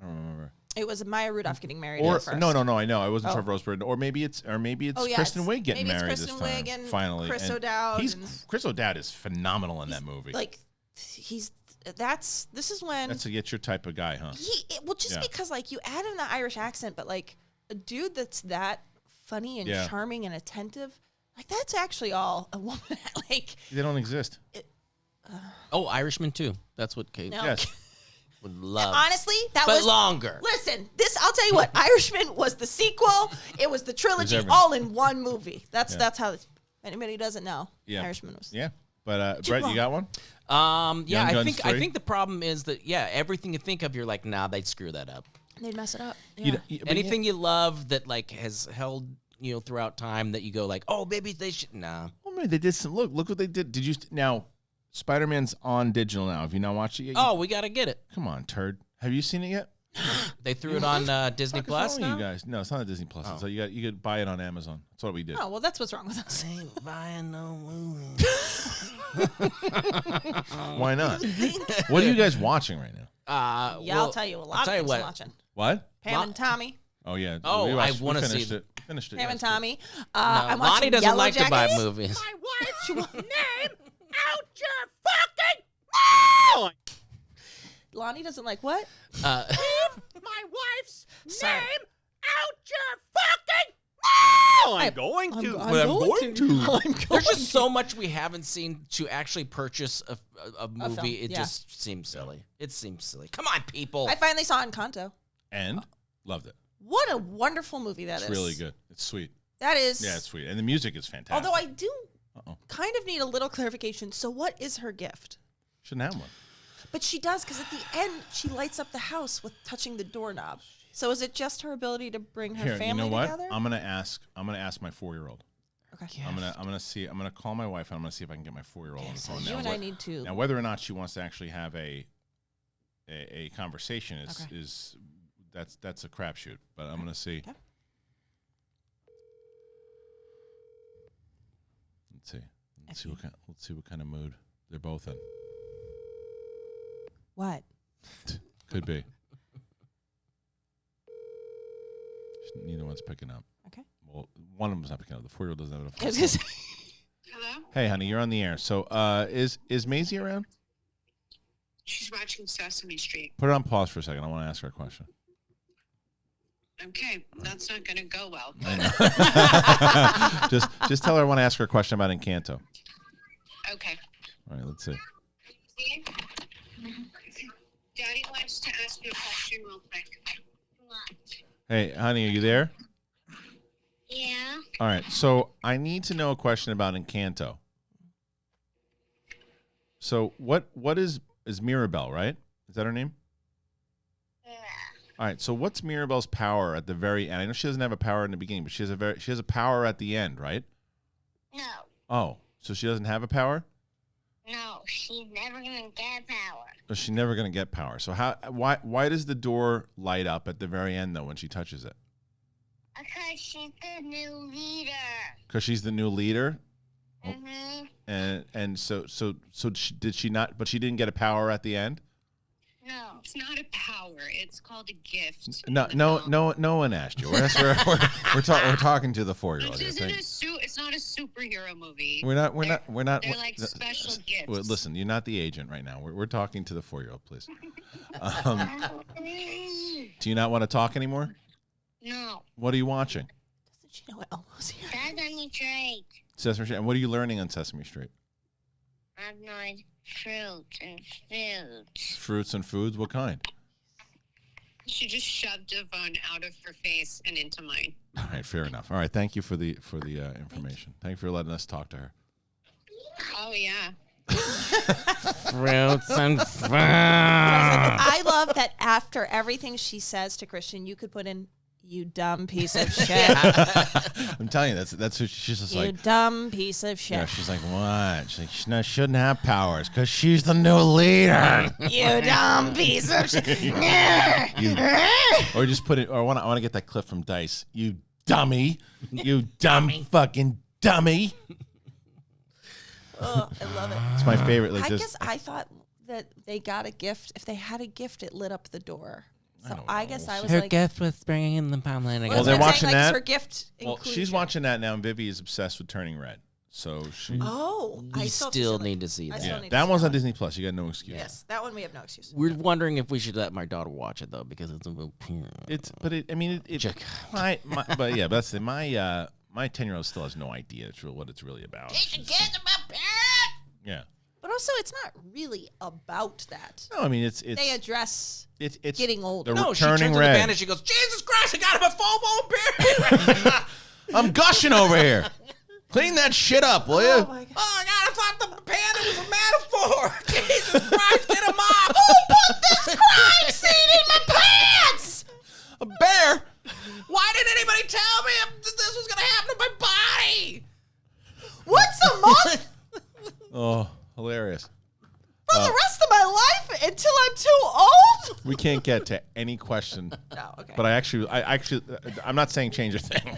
remember. It was Maya Rudolph getting married. Or at first. no, I know. I wasn't sure Oh. if Rose Byrne, or maybe it's Oh, yeah, Kristen Wiig getting maybe it's married Kristen this time. Wiig and Finally, Chris And O'Dowd and- Chris O'Dowd is phenomenal in that movie. Like, this is when That's your type of guy, huh? just because like you add in the Irish accent, but like a dude that's that funny and Yeah. charming and attentive, like that's actually all a woman. Like, They don't exist. Oh, Irishman too. That's what Kate no. Yes. would love. Honestly, that but was longer. Listen, I'll tell you what, Irishman was the sequel. It was the trilogy everything. all in one movie. That's how. Anybody who doesn't know, Yeah. Irishman was. Yeah. But Brett, you got one? Yeah, Young I Guns think 3? the problem is that everything you think of, you're like, nah, they'd screw that up. They'd mess it up. You Yeah. but Anything you love that like has held throughout time that you go like, oh, maybe they should. Nah. Oh man, they did some. Look what they did. Did you now? Spider-Man's on digital now. Have you not watched it yet? Oh, we gotta get it. Come on, turd. Have you seen it yet? They threw it on Disney Fuck is Plus wrong with now. you guys. No, it's not on Disney Plus. So you could buy it on Amazon. That's what we did. Oh well, that's what's wrong with us. Ain't buying no movie. Why not? What are you guys watching right now? Yeah, I'll tell you a lot of things I'm watching. What? Pam and Tommy. Oh yeah. Oh, We I watched- we wanna see finished it. it. Finished it. Pam and yesterday. Tommy. No, I'm Lonnie watching doesn't Yellow like to buy Jackets. movies. My wife's name out your fucking mouth! Lonnie doesn't like what? Uh, My wife's Sorry. name out your fucking mouth! I'm going I'm going to. There's just so much we haven't seen to actually purchase a movie. film, It yeah. just seems silly. It seems silly. Come on, people. I finally saw Encanto. And loved it. What a wonderful movie that is. It's really good. It's sweet. That is. Yeah, it's sweet. And the music is fantastic. Although I do Uh-oh. kind of need a little clarification. So what is her gift? Shouldn't have one. But she does, because at the end, she lights up the house with touching the doorknob. So is it just her ability to bring her Here, family you know what? together? I'm gonna ask my 4-year-old. Okay. I'm gonna call my wife and I'm gonna see if I can get my 4-year-old on the phone. You Now, and I need to. Now, whether or not she wants to actually have a conversation is that's a crapshoot. But I'm gonna see. Okay. Let's see what kind of mood they're both in. What? Could be. Neither one's picking up. Okay. Well, one of them's not picking up. The 4-year-old doesn't have I was a gonna say- Hello? Hey, honey, you're on the air. So, is Maisie around? She's watching Sesame Street. Put it on pause for a second. I want to ask her a question. Okay, that's not going to go well. I know. just tell her I want to ask her a question about Encanto. Okay. All right, let's see. See? Daddy wants to ask you a question real quick. Hey, honey, are you there? Yeah. All right. So I need to know a question about Encanto. So what is Mirabelle, right? Is that her name? Yeah. All right. So what's Mirabelle's power at the very end? I know she doesn't have a power in the beginning, but she has a power at the end, right? No. Oh, so she doesn't have a power? No, she's never gonna get power. Or she's never going to get power. So why does the door light up at the very end though when she touches it? Because she's the new leader. Because she's the new leader? Mm-hmm. And so did she not? But she didn't get a power at the end. No. It's not a power. It's called a gift. No one asked you. We're talking to the 4-year-old. This isn't it's not a superhero movie. We're not. They're like special gifts. Well, listen, you're not the agent right now. We're talking to the 4-year-old, please. Do you not want to talk anymore? No. What are you watching? Doesn't she know Elmo's here? Sesame Street. Sesame Street. And what are you learning on Sesame Street? I've learned fruits and foods. Fruits and foods. What kind? She just shoved a phone out of her face and into mine. All right, fair enough. All right, thank you for the information. Thank you for letting us talk to her. Oh, yeah. Fruits and fun. I love that after everything she says to Kristian, you could put in, "You dumb piece of shit." I'm telling you, that's what she's just You like. dumb piece of shit. Yeah, she's like, what? She's like, she shouldn't have powers because she's the new leader. You dumb piece of shit. Or just put it. Or I want to get that clip from Dice. You dummy. You dumb fucking dummy. Oh, I love it. It's my favorite. Like I this. guess I thought that they got a gift. If they had a gift, it lit up the door. So don't I know. guess I was Her like, gift was bringing in the pomegranate. Well, they're I'm saying, watching like, that. Her gift. Well, includes she's it. watching that now, and Vivi is obsessed with Turning Red. So she. Oh, I We still still need to see I that. still Yeah, need to that see one's that on one. Disney Plus. You got no excuse. Yes, that one we have no excuse. We're wondering if we should let my daughter watch it though, because it's a little. Check. But yeah, that's my 10-year-old still has no idea what it's really about. Yeah. But also, it's not really about that. No, I mean it's They address it's getting older. the No, she turns Turning to the Red. fan and she goes, "Jesus Christ, I got him a full-blown beard." I'm gushing over here. Clean that shit up, will you? Oh my God. Oh God, I thought the panda was a metaphor. Jesus Christ, get him off. Who put this crime scene in my pants? A bear. Why didn't anybody tell me this was going to happen to my body? Once a month Oh, hilarious. for the rest of my life until I'm too old? We can't get to any question. No, okay. But I'm not saying change a thing.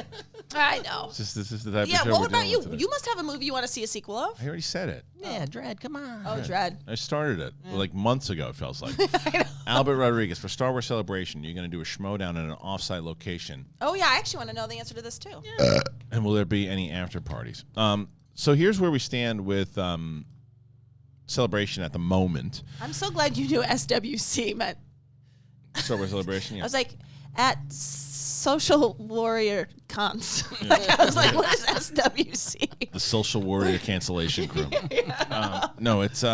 I know. This is the type Yeah, of show what we're about dealing you? with today. You must have a movie you want to see a sequel of. I already said it. Yeah, Dread, come on. Oh, Dread. I started it like months ago, it feels like. Albert Rodriguez, for Star Wars Celebration, you're going to do a schmoedown in an offsite location. Oh, yeah, I actually want to know the answer to this, too. And will there be any after parties? So here's where we stand with Celebration at the moment. I'm so glad you knew SWC meant. Star Wars Celebration, I yeah. was like, at Social Warrior Cons. I was like, what is SWC? The Social Warrior Cancellation Crew. No, it's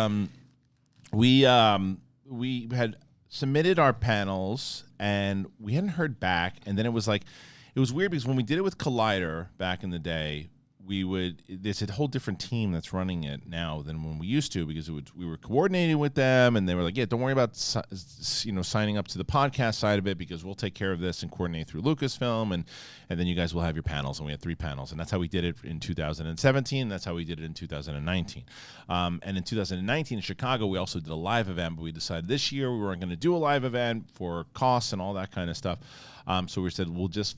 we had submitted our panels and we hadn't heard back, and then it was weird because when we did it with Collider back in the day, there's a whole different team that's running it now than when we used to, because we were coordinating with them, and they were like, yeah, don't worry about signing up to the podcast side of it, because we'll take care of this and coordinate through Lucasfilm, and then you guys will have your panels. And we had 3 panels, and that's how we did it in 2017. That's how we did it in 2019. And in 2019 in Chicago, we also did a live event, but we decided this year we weren't going to do a live event for costs and all that kind of stuff. So we said we'll just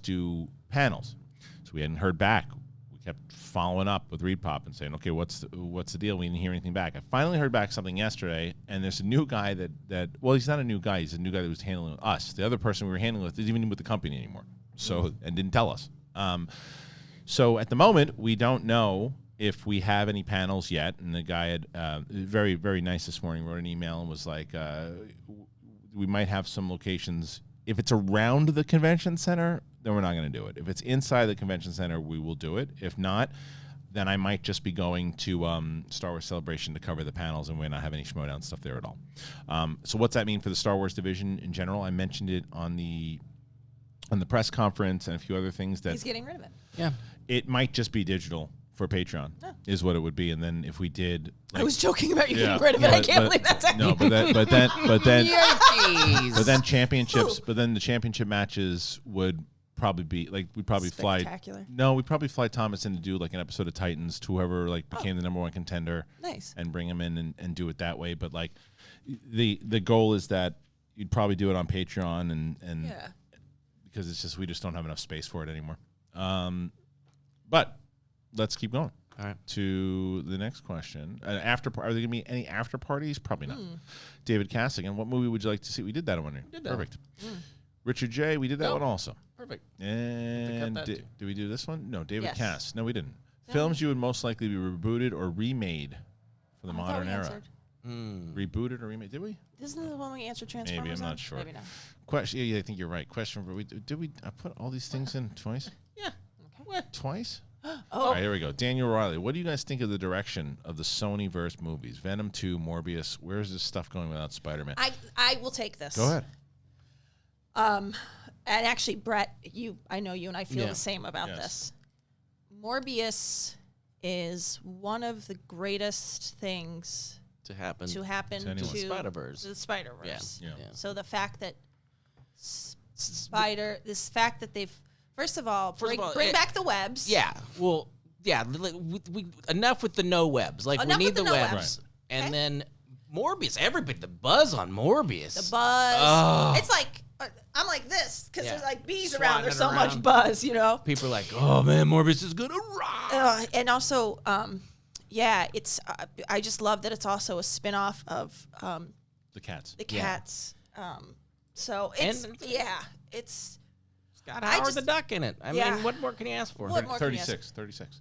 do panels. So we hadn't heard back. We kept following up with ReadPop and saying, okay, what's the deal? We didn't hear anything back. I finally heard back something yesterday, and there's a new guy that well, he's not a new guy. He's a new guy that was handling us. The other person we were handling with isn't even with the company anymore, and didn't tell us. So at the moment, we don't know if we have any panels yet. And the guy had very, very nice this morning, wrote an email and was like, we might have some locations. If it's around the convention center, then we're not going to do it. If it's inside the convention center, we will do it. If not, then I might just be going to Star Wars Celebration to cover the panels, and we might not have any schmoedown stuff there at all. So what's that mean for the Star Wars division in general? I mentioned it on the on the press conference and a few other things that He's getting rid of it. Yeah. it might just be digital for Patreon is what it would be. And then if we did, I was joking about you Yeah, getting rid of it. I can't believe that's no, actually. but then Yankees. championships, but then the championship matches would probably be like we'd probably fly. Spectacular. No, we'd probably fly Thomas in to do like an episode of Titans to whoever like became the number one contender. Nice. And bring him in and do it that way. But like the goal is that you'd probably do it on Patreon and Yeah. because it's just we just don't have enough space for it anymore. But let's keep going. All right. To the next question. Are there going to be any after parties? Probably not. David Cassigan, what movie would you like to see? We did that one here. Did that. Perfect. Richard J., we did that one also. Perfect. And that did we do this one? No, David Yes. Cass. No, we didn't. Films you would most likely be rebooted or remade for the I thought modern we era. answered. Rebooted or remade? Did we? Isn't the one we answered Transformers? Maybe, I'm on? not sure. Maybe not. Question. Yeah, I think you're right. Question. I put all these things in twice? Yeah. What? Twice? Oh. All right, here we go. Daniel Riley, what do you guys think of the direction of the Sony-verse movies? Venom 2, Morbius. Where's this stuff going without Spider-Man? I will take this. Go ahead. And actually, Brett, I know you and I feel Yeah. the same about Yes. this. Morbius is one of the greatest things To happen. to happen To anyone. to Spider-Verse. the Spider-Verse. Yeah. So the fact that this fact that they've, first of all, bring back the webs. Yeah. Well, yeah. We enough with the no webs. Like Enough we with need the the no webs. webs. And Okay. then Morbius. Everybody. The buzz on Morbius. The buzz. Oh. It's like, I'm like this because Yeah. there's like bees Swatting around. There's it so much around. buzz, you know? People are like, oh man, Morbius is gonna rock. And also, it's, I just love that it's also a spin-off of The Cats. the Yeah. Cats. So it's, And- it's It's got I Howard just- the Duck in it. I Yeah. mean, what more can you ask for? What more can you ask? 36.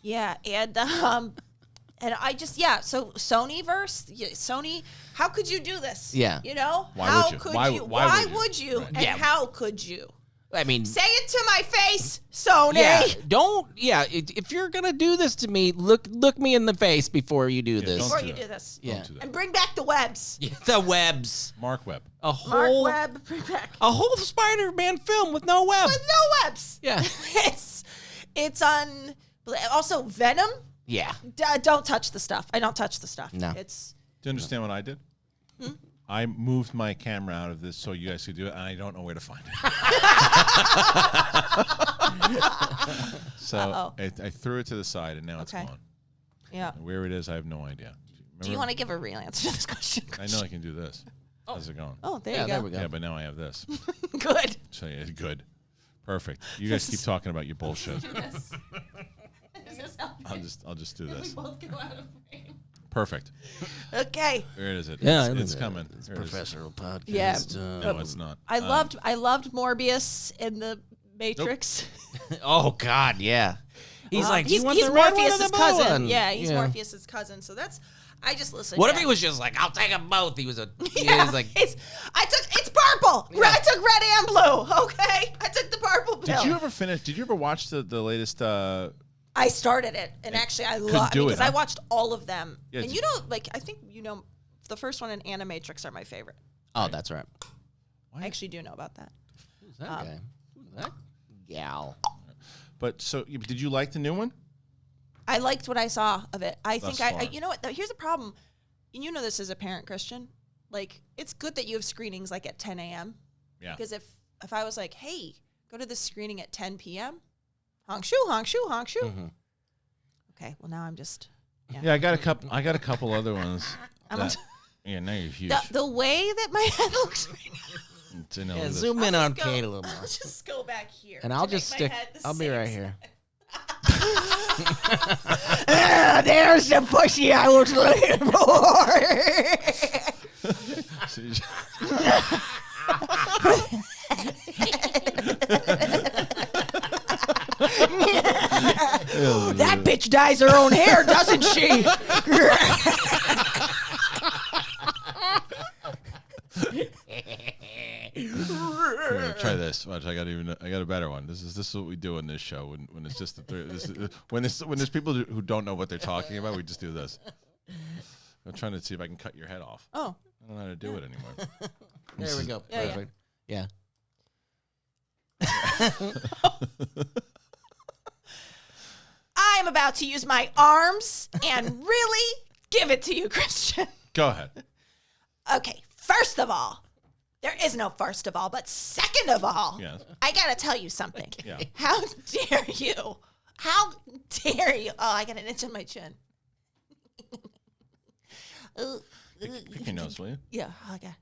yeah, and I just so Sony, how could you do this? Yeah. you know, Why how would you? could Why you? would Why you? would you? Right. And Yeah. how could you? I mean, Say it to my face, Sony. yeah. Don't. Yeah. If you're gonna do this to me, look me in the face before you do this. Before do you that. do this, Yeah. Don't do that. and bring back the webs. Yeah, the webs. Mark Webb. A Mark whole Webb, bring back a whole Spider-Man film with no web. with no webs. Yeah. it's on. Also, Venom. Yeah. Don't touch the stuff. I don't touch the stuff. No. It's Do you understand what I did? I moved my camera out of this so you guys could do it, and I don't know where to find it. So I threw it to the side, and now it's Okay. gone. yeah. Where it is, I have no idea. Do you want to give a real answer to this question? I know I can do this. How's it going? Oh, there Yeah, you go. there we go. Yeah, but now I have this. Good. So yeah, good. Perfect. You guys keep talking about your bullshit. I'll just do this. both go out of frame. Perfect. Okay. Where is it? Yeah, It's coming. It's There it is. professional podcast. Yeah. No, it's not. I loved Morbius in the Matrix. Oh God, yeah. He's like, do you want he's the red one or Morpheus's the blue cousin. one? Yeah, he's Morpheus's cousin. So that's I just listened. What if he was just like, I'll take them both? He was Yeah, like, it's purple. Yeah. I took red and blue. Okay, I took the purple pill. Did you ever finish? Did you ever watch the latest? I started it, and actually I couldn't love do it, because I huh? watched all of them. Yeah, and did- you know, like I think you know, the first one and Animatrix are my favorite. oh, that's right. I actually do know about that. Who's that guy? Who's that gal? But so, did you like the new one? I liked what I saw of it. I Thus think far. you know what? Here's the problem. And you know this as a parent, Kristian. Like, it's good that you have screenings like at 10 a.m. Yeah. Because if I was like, hey, go to this screening at 10 p.m., honk shoe, honk shoe, honk shoe. Mhm. Okay, well now I'm just. Yeah, I got a couple. I got a couple other ones. I'm that- yeah, now you're huge. the way that my head looks right now. To know Yeah, this. zoom in on Just go- Kate a little more. I'll just go back here. And to I'll make just my stick. head the I'll be same right size. here. There's the pussy I was looking for. So you- That bitch dyes her own hair, doesn't she? Here, try this. Watch, I got a better one. This is what we do on this show when it's just the three. When there's people who don't know what they're talking about, we just do this. I'm trying to see if I can cut your head off. Oh, I don't know how to do it anymore. There we go. Yeah, yeah. Perfect. Yeah. I'm about to use my arms and really give it to you, Kristian. Go ahead. Okay, first of all, there is no first of all, but second of all, Yes. I gotta tell you something. Yeah. How dare you? How dare you? Oh, I got an itch on my chin. Pick your nose, will you? Yeah, okay.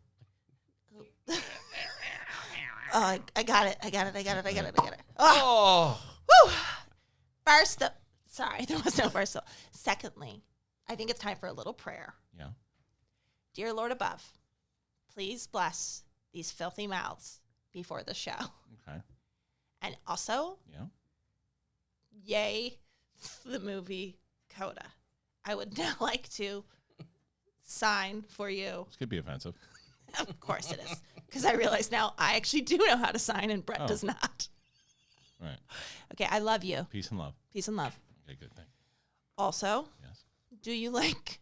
Oh, I got it. I got it. Oh. Whew. First, sorry, there was no first. Secondly, I think it's time for a little prayer. Yeah. Dear Lord above, please bless these filthy mouths before the show. Okay. And also, Yeah. yay, the movie Coda. I would now like to sign for you. This could be offensive. Of course it is. Because I realize now I actually do know how to sign and Brett does not. Right. Okay, I love you. Peace and love. Peace and love. Okay, good thing. Also, Yes. do you like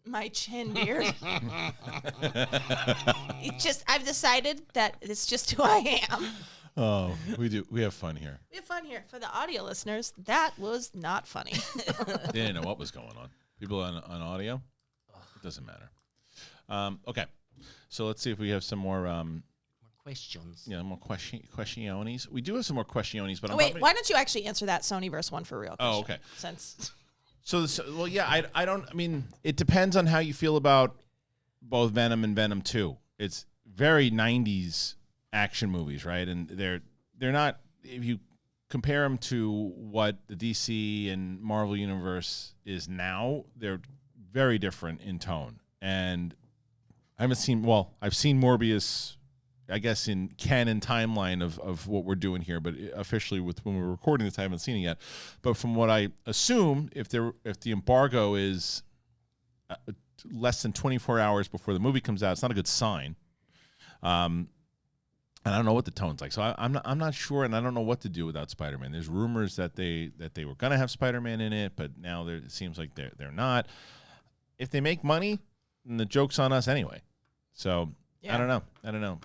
my chin beard? I've decided that it's just who I am. Oh, we do. We have fun here. We have fun here. For the audio listeners, that was not funny. They didn't know what was going on. People on audio, it doesn't matter. Okay, so let's see if we have some more. Questions. Yeah, more questioniones. We do have some more questioniones, but Wait, why don't you actually answer that Sonyverse one for real? Oh, Kristian? okay. Since Well, yeah, I don't. I mean, it depends on how you feel about both Venom and Venom 2. It's very 90s action movies, right? And they're not. If you compare them to what the DC and Marvel universe is now, they're very different in tone. And I haven't seen. Well, I've seen Morbius, I guess, in canon timeline of what we're doing here, but officially when we're recording this, I haven't seen it yet. But from what I assume, if the embargo is less than 24 hours before the movie comes out, it's not a good sign. And I don't know what the tone's like, so I'm not sure, and I don't know what to do without Spider-Man. There's rumors that they were gonna have Spider-Man in it, but now it seems like they're not. If they make money, then the joke's on us anyway. So Yeah. I don't know.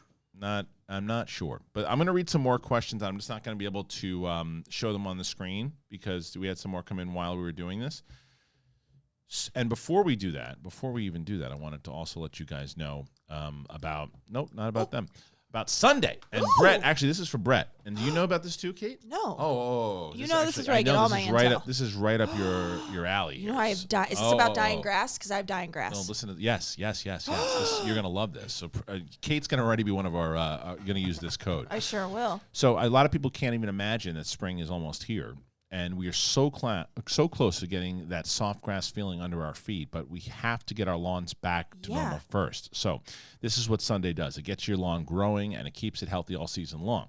I'm not sure, but I'm going to read some more questions. I'm just not going to be able to show them on the screen because we had some more come in while we were doing this. And before we even do that, I wanted to also let you guys know about them. About Sunday. And Brett, actually, this is for Brett. And do you know about this too, Kate? no. Oh, You know this is where I get all my intel. This is right up your alley. You know I have is this about dying grass? Because I have dying grass. No, listen to yes. You're gonna love this. So Kate's gonna already be one of our gonna use this code. I sure will. So a lot of people can't even imagine that spring is almost here, and we are so close to getting that soft grass feeling under our feet. But we have to get our lawns back to normal first. So this is what Sunday does. It gets your lawn growing and it keeps it healthy all season long.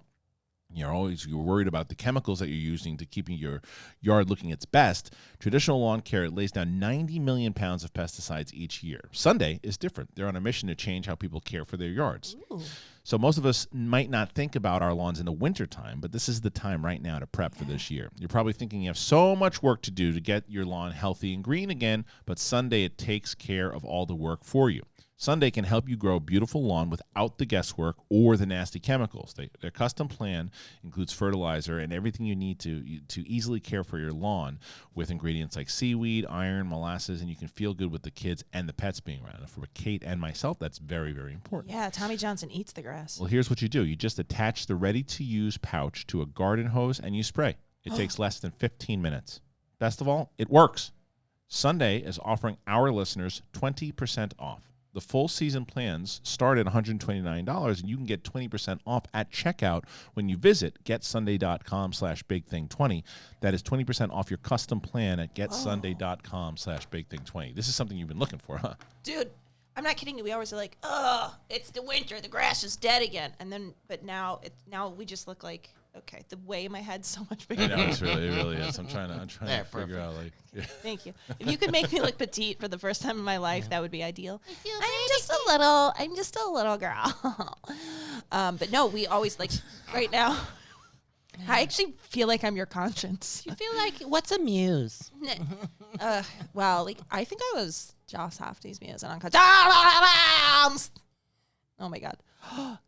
You're worried about the chemicals that you're using to keeping your yard looking its best. Traditional lawn care lays down 90 million pounds of pesticides each year. Sunday is different. They're on a mission to change how people care for their yards. Ooh. So most of us might not think about our lawns in the wintertime, but this is the time right now to prep for this year. You're probably thinking you have so much work to do to get your lawn healthy and green again, but Sunday it takes care of all the work for you. Sunday can help you grow a beautiful lawn without the guesswork or the nasty chemicals. Their custom plan includes fertilizer and everything you need to easily care for your lawn with ingredients like seaweed, iron, molasses, and you can feel good with the kids and the pets being around. And for Kate and myself, that's very, very important. Yeah, Tommy Johnson eats the grass. Well, here's what you do. You just attach the ready-to-use pouch to a garden hose and you spray. It takes less than 15 minutes. Best of all, it works. Sunday is offering our listeners 20% off. The full season plans start at $129, and you can get 20% off at checkout when you visit getsunday.com/bigthing20. That is 20% off your custom plan at getsunday.com/bigthing20. This is something you've been looking for, huh? Dude, I'm not kidding you. We always are like, oh, it's the winter. The grass is dead again. And then, but now we just look like, okay, the way my head's so much bigger. I know, it really is. I'm trying to figure out, like. Yeah. Thank you. If you could make me look petite for the first time in my life, that would be ideal. I'm just a little girl. But no, we always like right now. I actually feel like I'm your conscience. You feel like, what's a muse? Well, like I think I was Joss Hafty's muse and unconscious. Oh my god.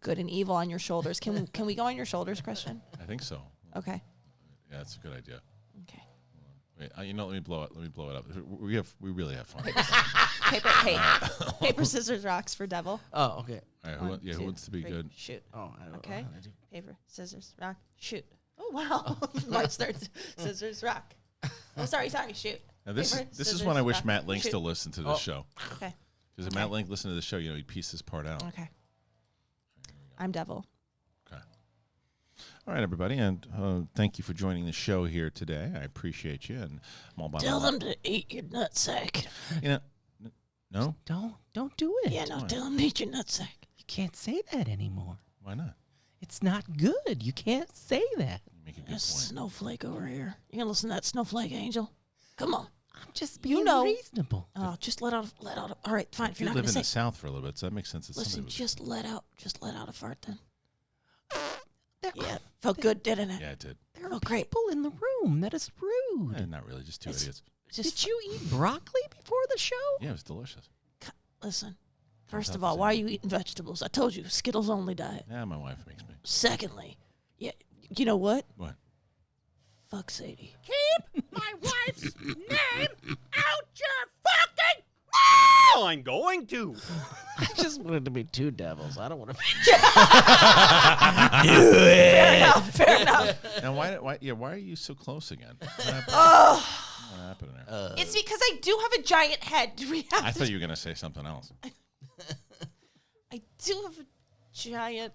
Good and evil on your shoulders. Can we go on your shoulders, Kristian? I think so. Okay. Yeah, that's a good idea. Okay. Wait, let me blow it. Let me blow it up. We really have fun. Paper, scissors, rocks for devil. Oh, okay. All right, One, who two, wants to be three, good? Shoot. Oh, I don't Okay. know how to do. Paper, scissors, rock, shoot. Oh wow. March starts. Scissors, rock. Oh, sorry. Shoot. Now this Paper, is when scissors, I wish rock, Matt Link shoot. still listened to this show. Okay. Because if Matt Link listened to the show, he'd piece this part out. Okay. I'm devil. Okay. All right, everybody, and thank you for joining the show here today. I appreciate you. And I'm all by Tell them to eat your nutsack. You know, no? Don't do it. Yeah, no, tell them to eat your nutsack. You can't say that anymore. Why not? It's not good. You can't say that. You make a good There's a point. snowflake over here. You gonna listen to that snowflake, Angel? Come on. I'm just being know. reasonable. Oh, just let out. All right, fine. If You you're not live gonna in say, the South for a little bit, so that makes sense. That listen, somebody just let out a fart then. There Yeah, felt good, didn't it? yeah, it did. There are Oh, great. people in the room. That is rude. Not really, just two It's- idiots. Just Did you eat broccoli before the show? Yeah, it was delicious. listen. First out of the all, same why are way. you eating vegetables? I told you, Skittles only diet. Yeah, my wife makes me. Secondly, yeah, you know what? What? Fuck Sadie. Keep my wife's name out your fucking. Oh, I'm going to. I just wanted to be two devils. I don't want to be. Fair enough. Now, why are you so close again? What happened? What happened there? It's because I do have a giant head. Do we have I to- thought you were going to say something else. I do have a giant.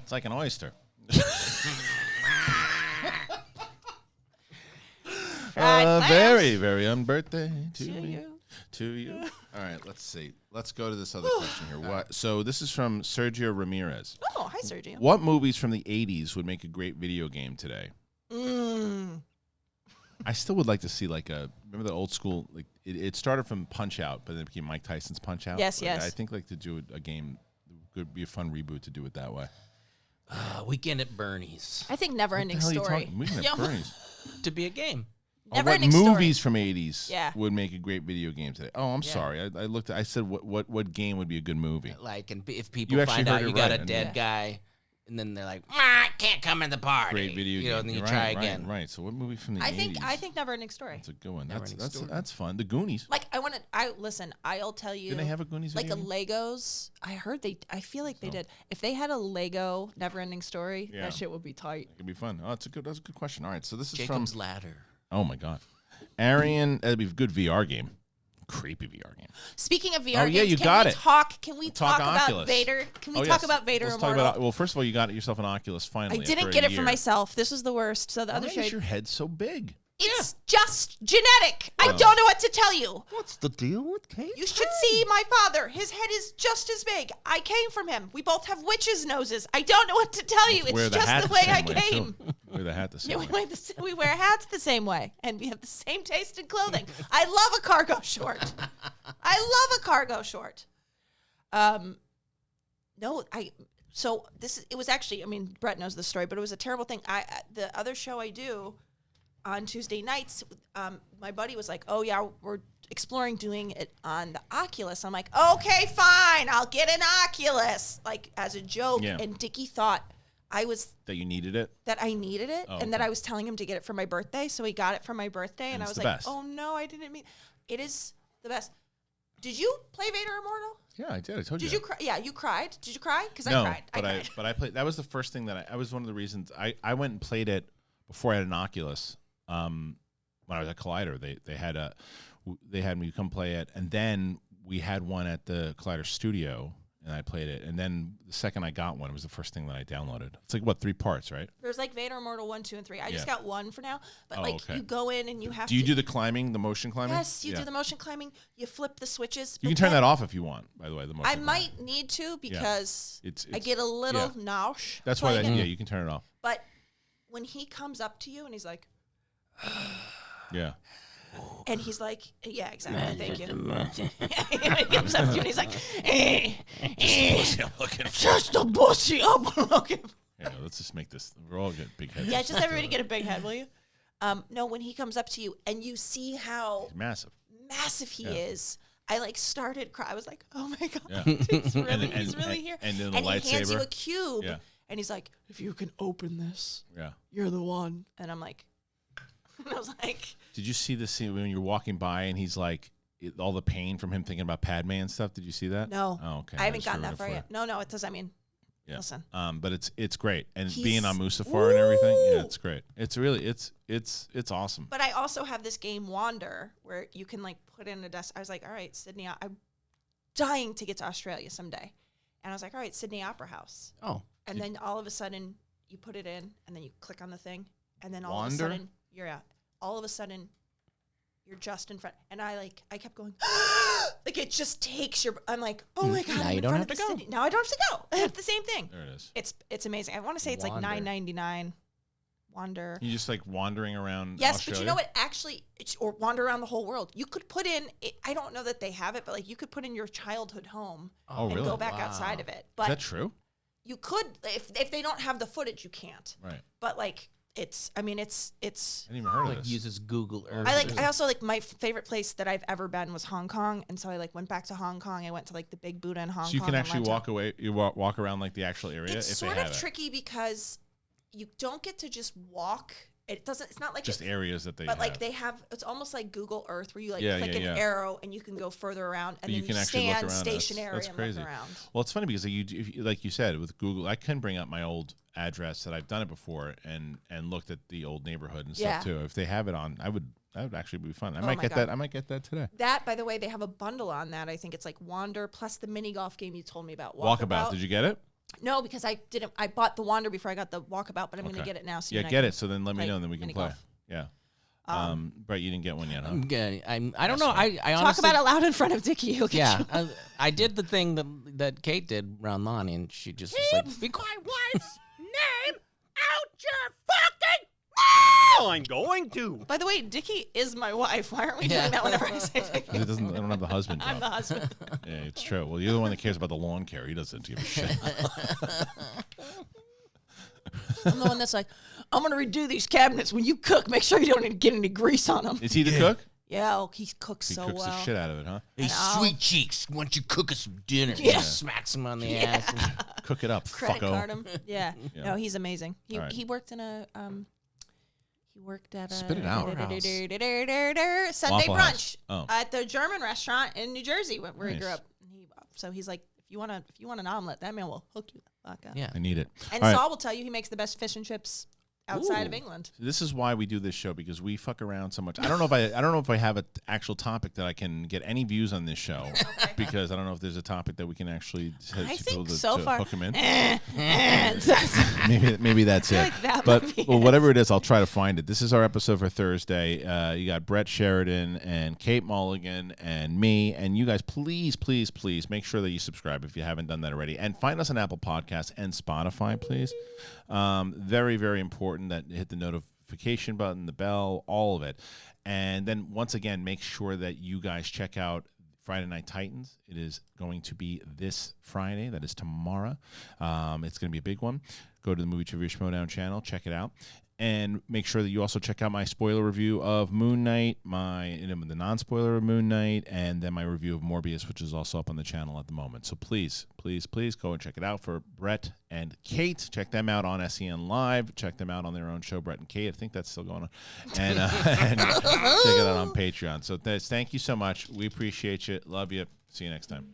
It's like an oyster. Very, very on birthday to me. To you. All right, let's see. Let's go to this other question here. What? So this is from Sergio Ramirez. Oh, hi, Sergio. What movies from the 80s would make a great video game today? I still would like to see remember the old school, it started from Punch Out, but then it became Mike Tyson's Punch Out. Yes, yes. I think to do a game could be a fun reboot to do it that way. Weekend at Bernie's I think Never Ending What the hell Story. are you talking? Weekend at Yeah. Bernie's. to be a game. Never What Ending Story. movies from 80s Yeah. would make a great video game today? Oh, I'm sorry. I looked. I said what game would be a good movie? Like, and if people You actually find heard out it you got right, a and- dead guy, and then they're like, I can't come in the party. Great video you know, game. and then you Right, try right, again. Right. So what movie from the 80s? I think Never Ending Story. That's a good one. Never Ending Story. That's fun. The Goonies. Like listen. I'll tell you. Didn't they have a Goonies like video a game? Legos? I feel like they did. If they had a Lego Never Ending Story, Yeah. that shit would be tight. It could be fun. Oh, that's a good question. All right. So this is Jacob's from. Ladder. Oh my God, Arian. That'd be a good VR game. Creepy VR game. Speaking of VR Oh, yeah, games, you can got we it. Can we Talk talk about Oculus. Vader? Can we Oh, talk yes. about Vader Let's Immortal? talk about. Well, first of all, you got yourself an Oculus finally. I didn't after get a it for year. myself. This was the worst. So the Why other is shade. your head so big? It's just genetic. I don't know what to tell you. What's the deal with Kate? You should see my father. His head is just as big. I came from him. We both have witches' noses. I don't know what to tell you. Wear It's the just hat the way I same came. too. Wear the hat the same Yeah, way. we wear hats the same way, and we have the same taste in clothing. I love a cargo short. It was actually, I mean, Brett knows the story, but it was a terrible thing. The other show I do on Tuesday nights, my buddy was like, "Oh yeah, we're exploring doing it on the Oculus." I'm like, "Okay, fine, I'll get an Oculus," like as a joke. Yeah. And Dickie thought That you needed it. that I needed it, Oh, and that okay. I was telling him to get it for my birthday, so he got it for my birthday, and I it's was the like, best. "Oh no, I didn't mean." It is the best. Did you play Vader Immortal? Yeah, I did. I told you. Did you cry? Yeah, you cried. Did you cry? Because No, I cried. but I cried. but I played. That was the first thing that I was one of the reasons I went and played it before I had an Oculus. When I was at Collider, they had me come play it, and then we had one at the Collider studio, and I played it. And then the second I got one, it was the first thing that I downloaded. It's like 3 parts, right? There's like Vader Immortal 1, 2, and 3. I just Yeah. got one for now, but Oh, like okay. you go in and you have Do you to. do the climbing, the motion climbing? Yes, you Yeah. do the motion climbing. You flip the switches. You but can turn then that off if you want. By the way, the motion. I climbing. might need to because It's I get a little yeah. nauseous. That's why. playing it. Yeah, you can turn it off. But when he comes up to you and he's like, Yeah. and he's like, yeah, exactly. Thank you. He comes up to you and he's like, Just a pussy up looking. Yeah, let's just make this. We're all getting big heads. yeah, just everybody get a big head, will you? No, when he comes up to you and you see how Massive. massive he is. I like started crying. I was like, oh my God, Yeah. it's really, he's really here. And then the and lightsaber. he hands you a cube. Yeah. And he's like, if you can open this, Yeah. you're the one. And I'm like, and I was like, Did you see the scene when you're walking by and he's like, all the pain from him thinking about Padme and stuff? Did you see that? no. Oh, okay. I haven't just gotten ruined that it far for yet. No, it does. I mean, you. Yeah. listen. But it's great. And He's- being on Mustafar and everything, yeah, Woo! it's great. It's really, it's awesome. But I also have this game Wander where you can like put in a desk. I was like, all right, Sydney, I'm dying to get to Australia someday. And I was like, all right, Sydney Opera House. Oh. And then all of a sudden you put it in and then you click on the thing. And then all Wander? of a sudden you're out. All of a sudden you're just in front. And I kept going, like it just takes your, I'm like, oh my God. Now I'm you in don't front have of to go. Sydney. Now I don't have to go. It's the same thing. There it is. It's amazing. I want to say it's Wander. like $9.99. Wander. You just like wandering around. Yes, Australia? but you know what? Actually, or wander around the whole world. You could put in. I don't know that they have it, but like you could put in your childhood home Oh, and really? go back outside of it. Is But that true? you could if they don't have the footage, you can't. Right. But like it's. I mean, it's. I didn't even heard of Like this. uses Google Earth. I also like my favorite place that I've ever been was Hong Kong, and so I like went back to Hong Kong. I went to like the Big Buddha in Hong Kong. So you can and actually went to- walk away. You walk around like the actual area It's if sort they of have it. tricky because you don't get to just walk. It doesn't. It's not like Just it's, areas that they But have. like they have, it's almost like Google Earth where you like Yeah, click yeah, an yeah. arrow and you can go further around and But you then can you actually look stand around. stationary That's and crazy. look around. Well, it's funny because if you, like you said with Google, I can bring up my old address that I've done it before and looked at the old neighborhood and stuff Yeah. too. If they have it on, that would actually be fun. I Oh might my get God. that. I might get that today. That, by the way, they have a bundle on that. I think it's like Wander plus the mini golf game you told me about. Walkabout. Did you get it? No, because I didn't. I bought the Wander before I got the Walkabout, but I'm going Okay. to get it now. So Yeah, you and I get can it. So then let me play know, and then we can mini play. golf. Yeah. Brett, you didn't get one yet, huh? I'm good. I don't know. That's I Talk honestly. about it loud in front of Dickie. He'll get Yeah, you. I did the thing that Kate did around Lonnie, and she just was like, "Be My quiet." wife's name out your fucking mouth! I'm going to. By the way, Dickie is my wife. Why aren't we doing that whenever I say Dickie? It doesn't. I don't have the husband I'm job. the husband. Yeah, it's true. Well, you're the one that cares about the lawn care. He doesn't give a shit. I'm the one that's like, I'm going to redo these cabinets. When you cook, make sure you don't get any grease on them. Is he the cook? Yeah, oh, he cooks He so cooks well. the shit out of it, huh? Hey, And I'll- sweet cheeks, why don't you cook us some dinner? Yeah. Smacks him on the ass. And, Cook it up, Credit fucko. card him. Yeah. Yeah. No, he's amazing. He All right. he worked in a he worked at a Spit it out. Sunday Waffle brunch House. Oh. at the German restaurant in New Jersey where he grew Nice. up. So he's like, if you want an omelet, that man will hook you the fuck up. yeah. I need it. And All right. Saul will tell you he makes the best fish and chips outside of Ooh. England. This is why we do this show, because we fuck around so much. I don't know if I have an actual topic that I can get any views on this show, because I don't know if there's a topic that we can actually I to think to so far. hook him in. That's- Maybe that's it. like that But might be well, it. whatever it is, I'll try to find it. This is our episode for Thursday. You got Brett Sheridan and Kate Mulligan and me. And you guys, please, please, please make sure that you subscribe if you haven't done that already. And find us on Apple Podcasts and Spotify, please. Very, very important that you hit the notification button, the bell, all of it. And then once again, make sure that you guys check out Friday Night Titans. It is going to be this Friday. That is tomorrow. It's going to be a big one. Go to the Movie Trivia SCHMOEDOWN channel. Check it out. And make sure that you also check out my spoiler review of Moon Knight, the non-spoiler of Moon Knight, and then my review of Morbius, which is also up on the channel at the moment. So please, please, please go and check it out for Brett and Kate. Check them out on SEN Live. Check them out on their own show, Brett and Kate. I think that's still going on. And, and check it out on Patreon. So thank you so much. We appreciate you. Love you. See you next time.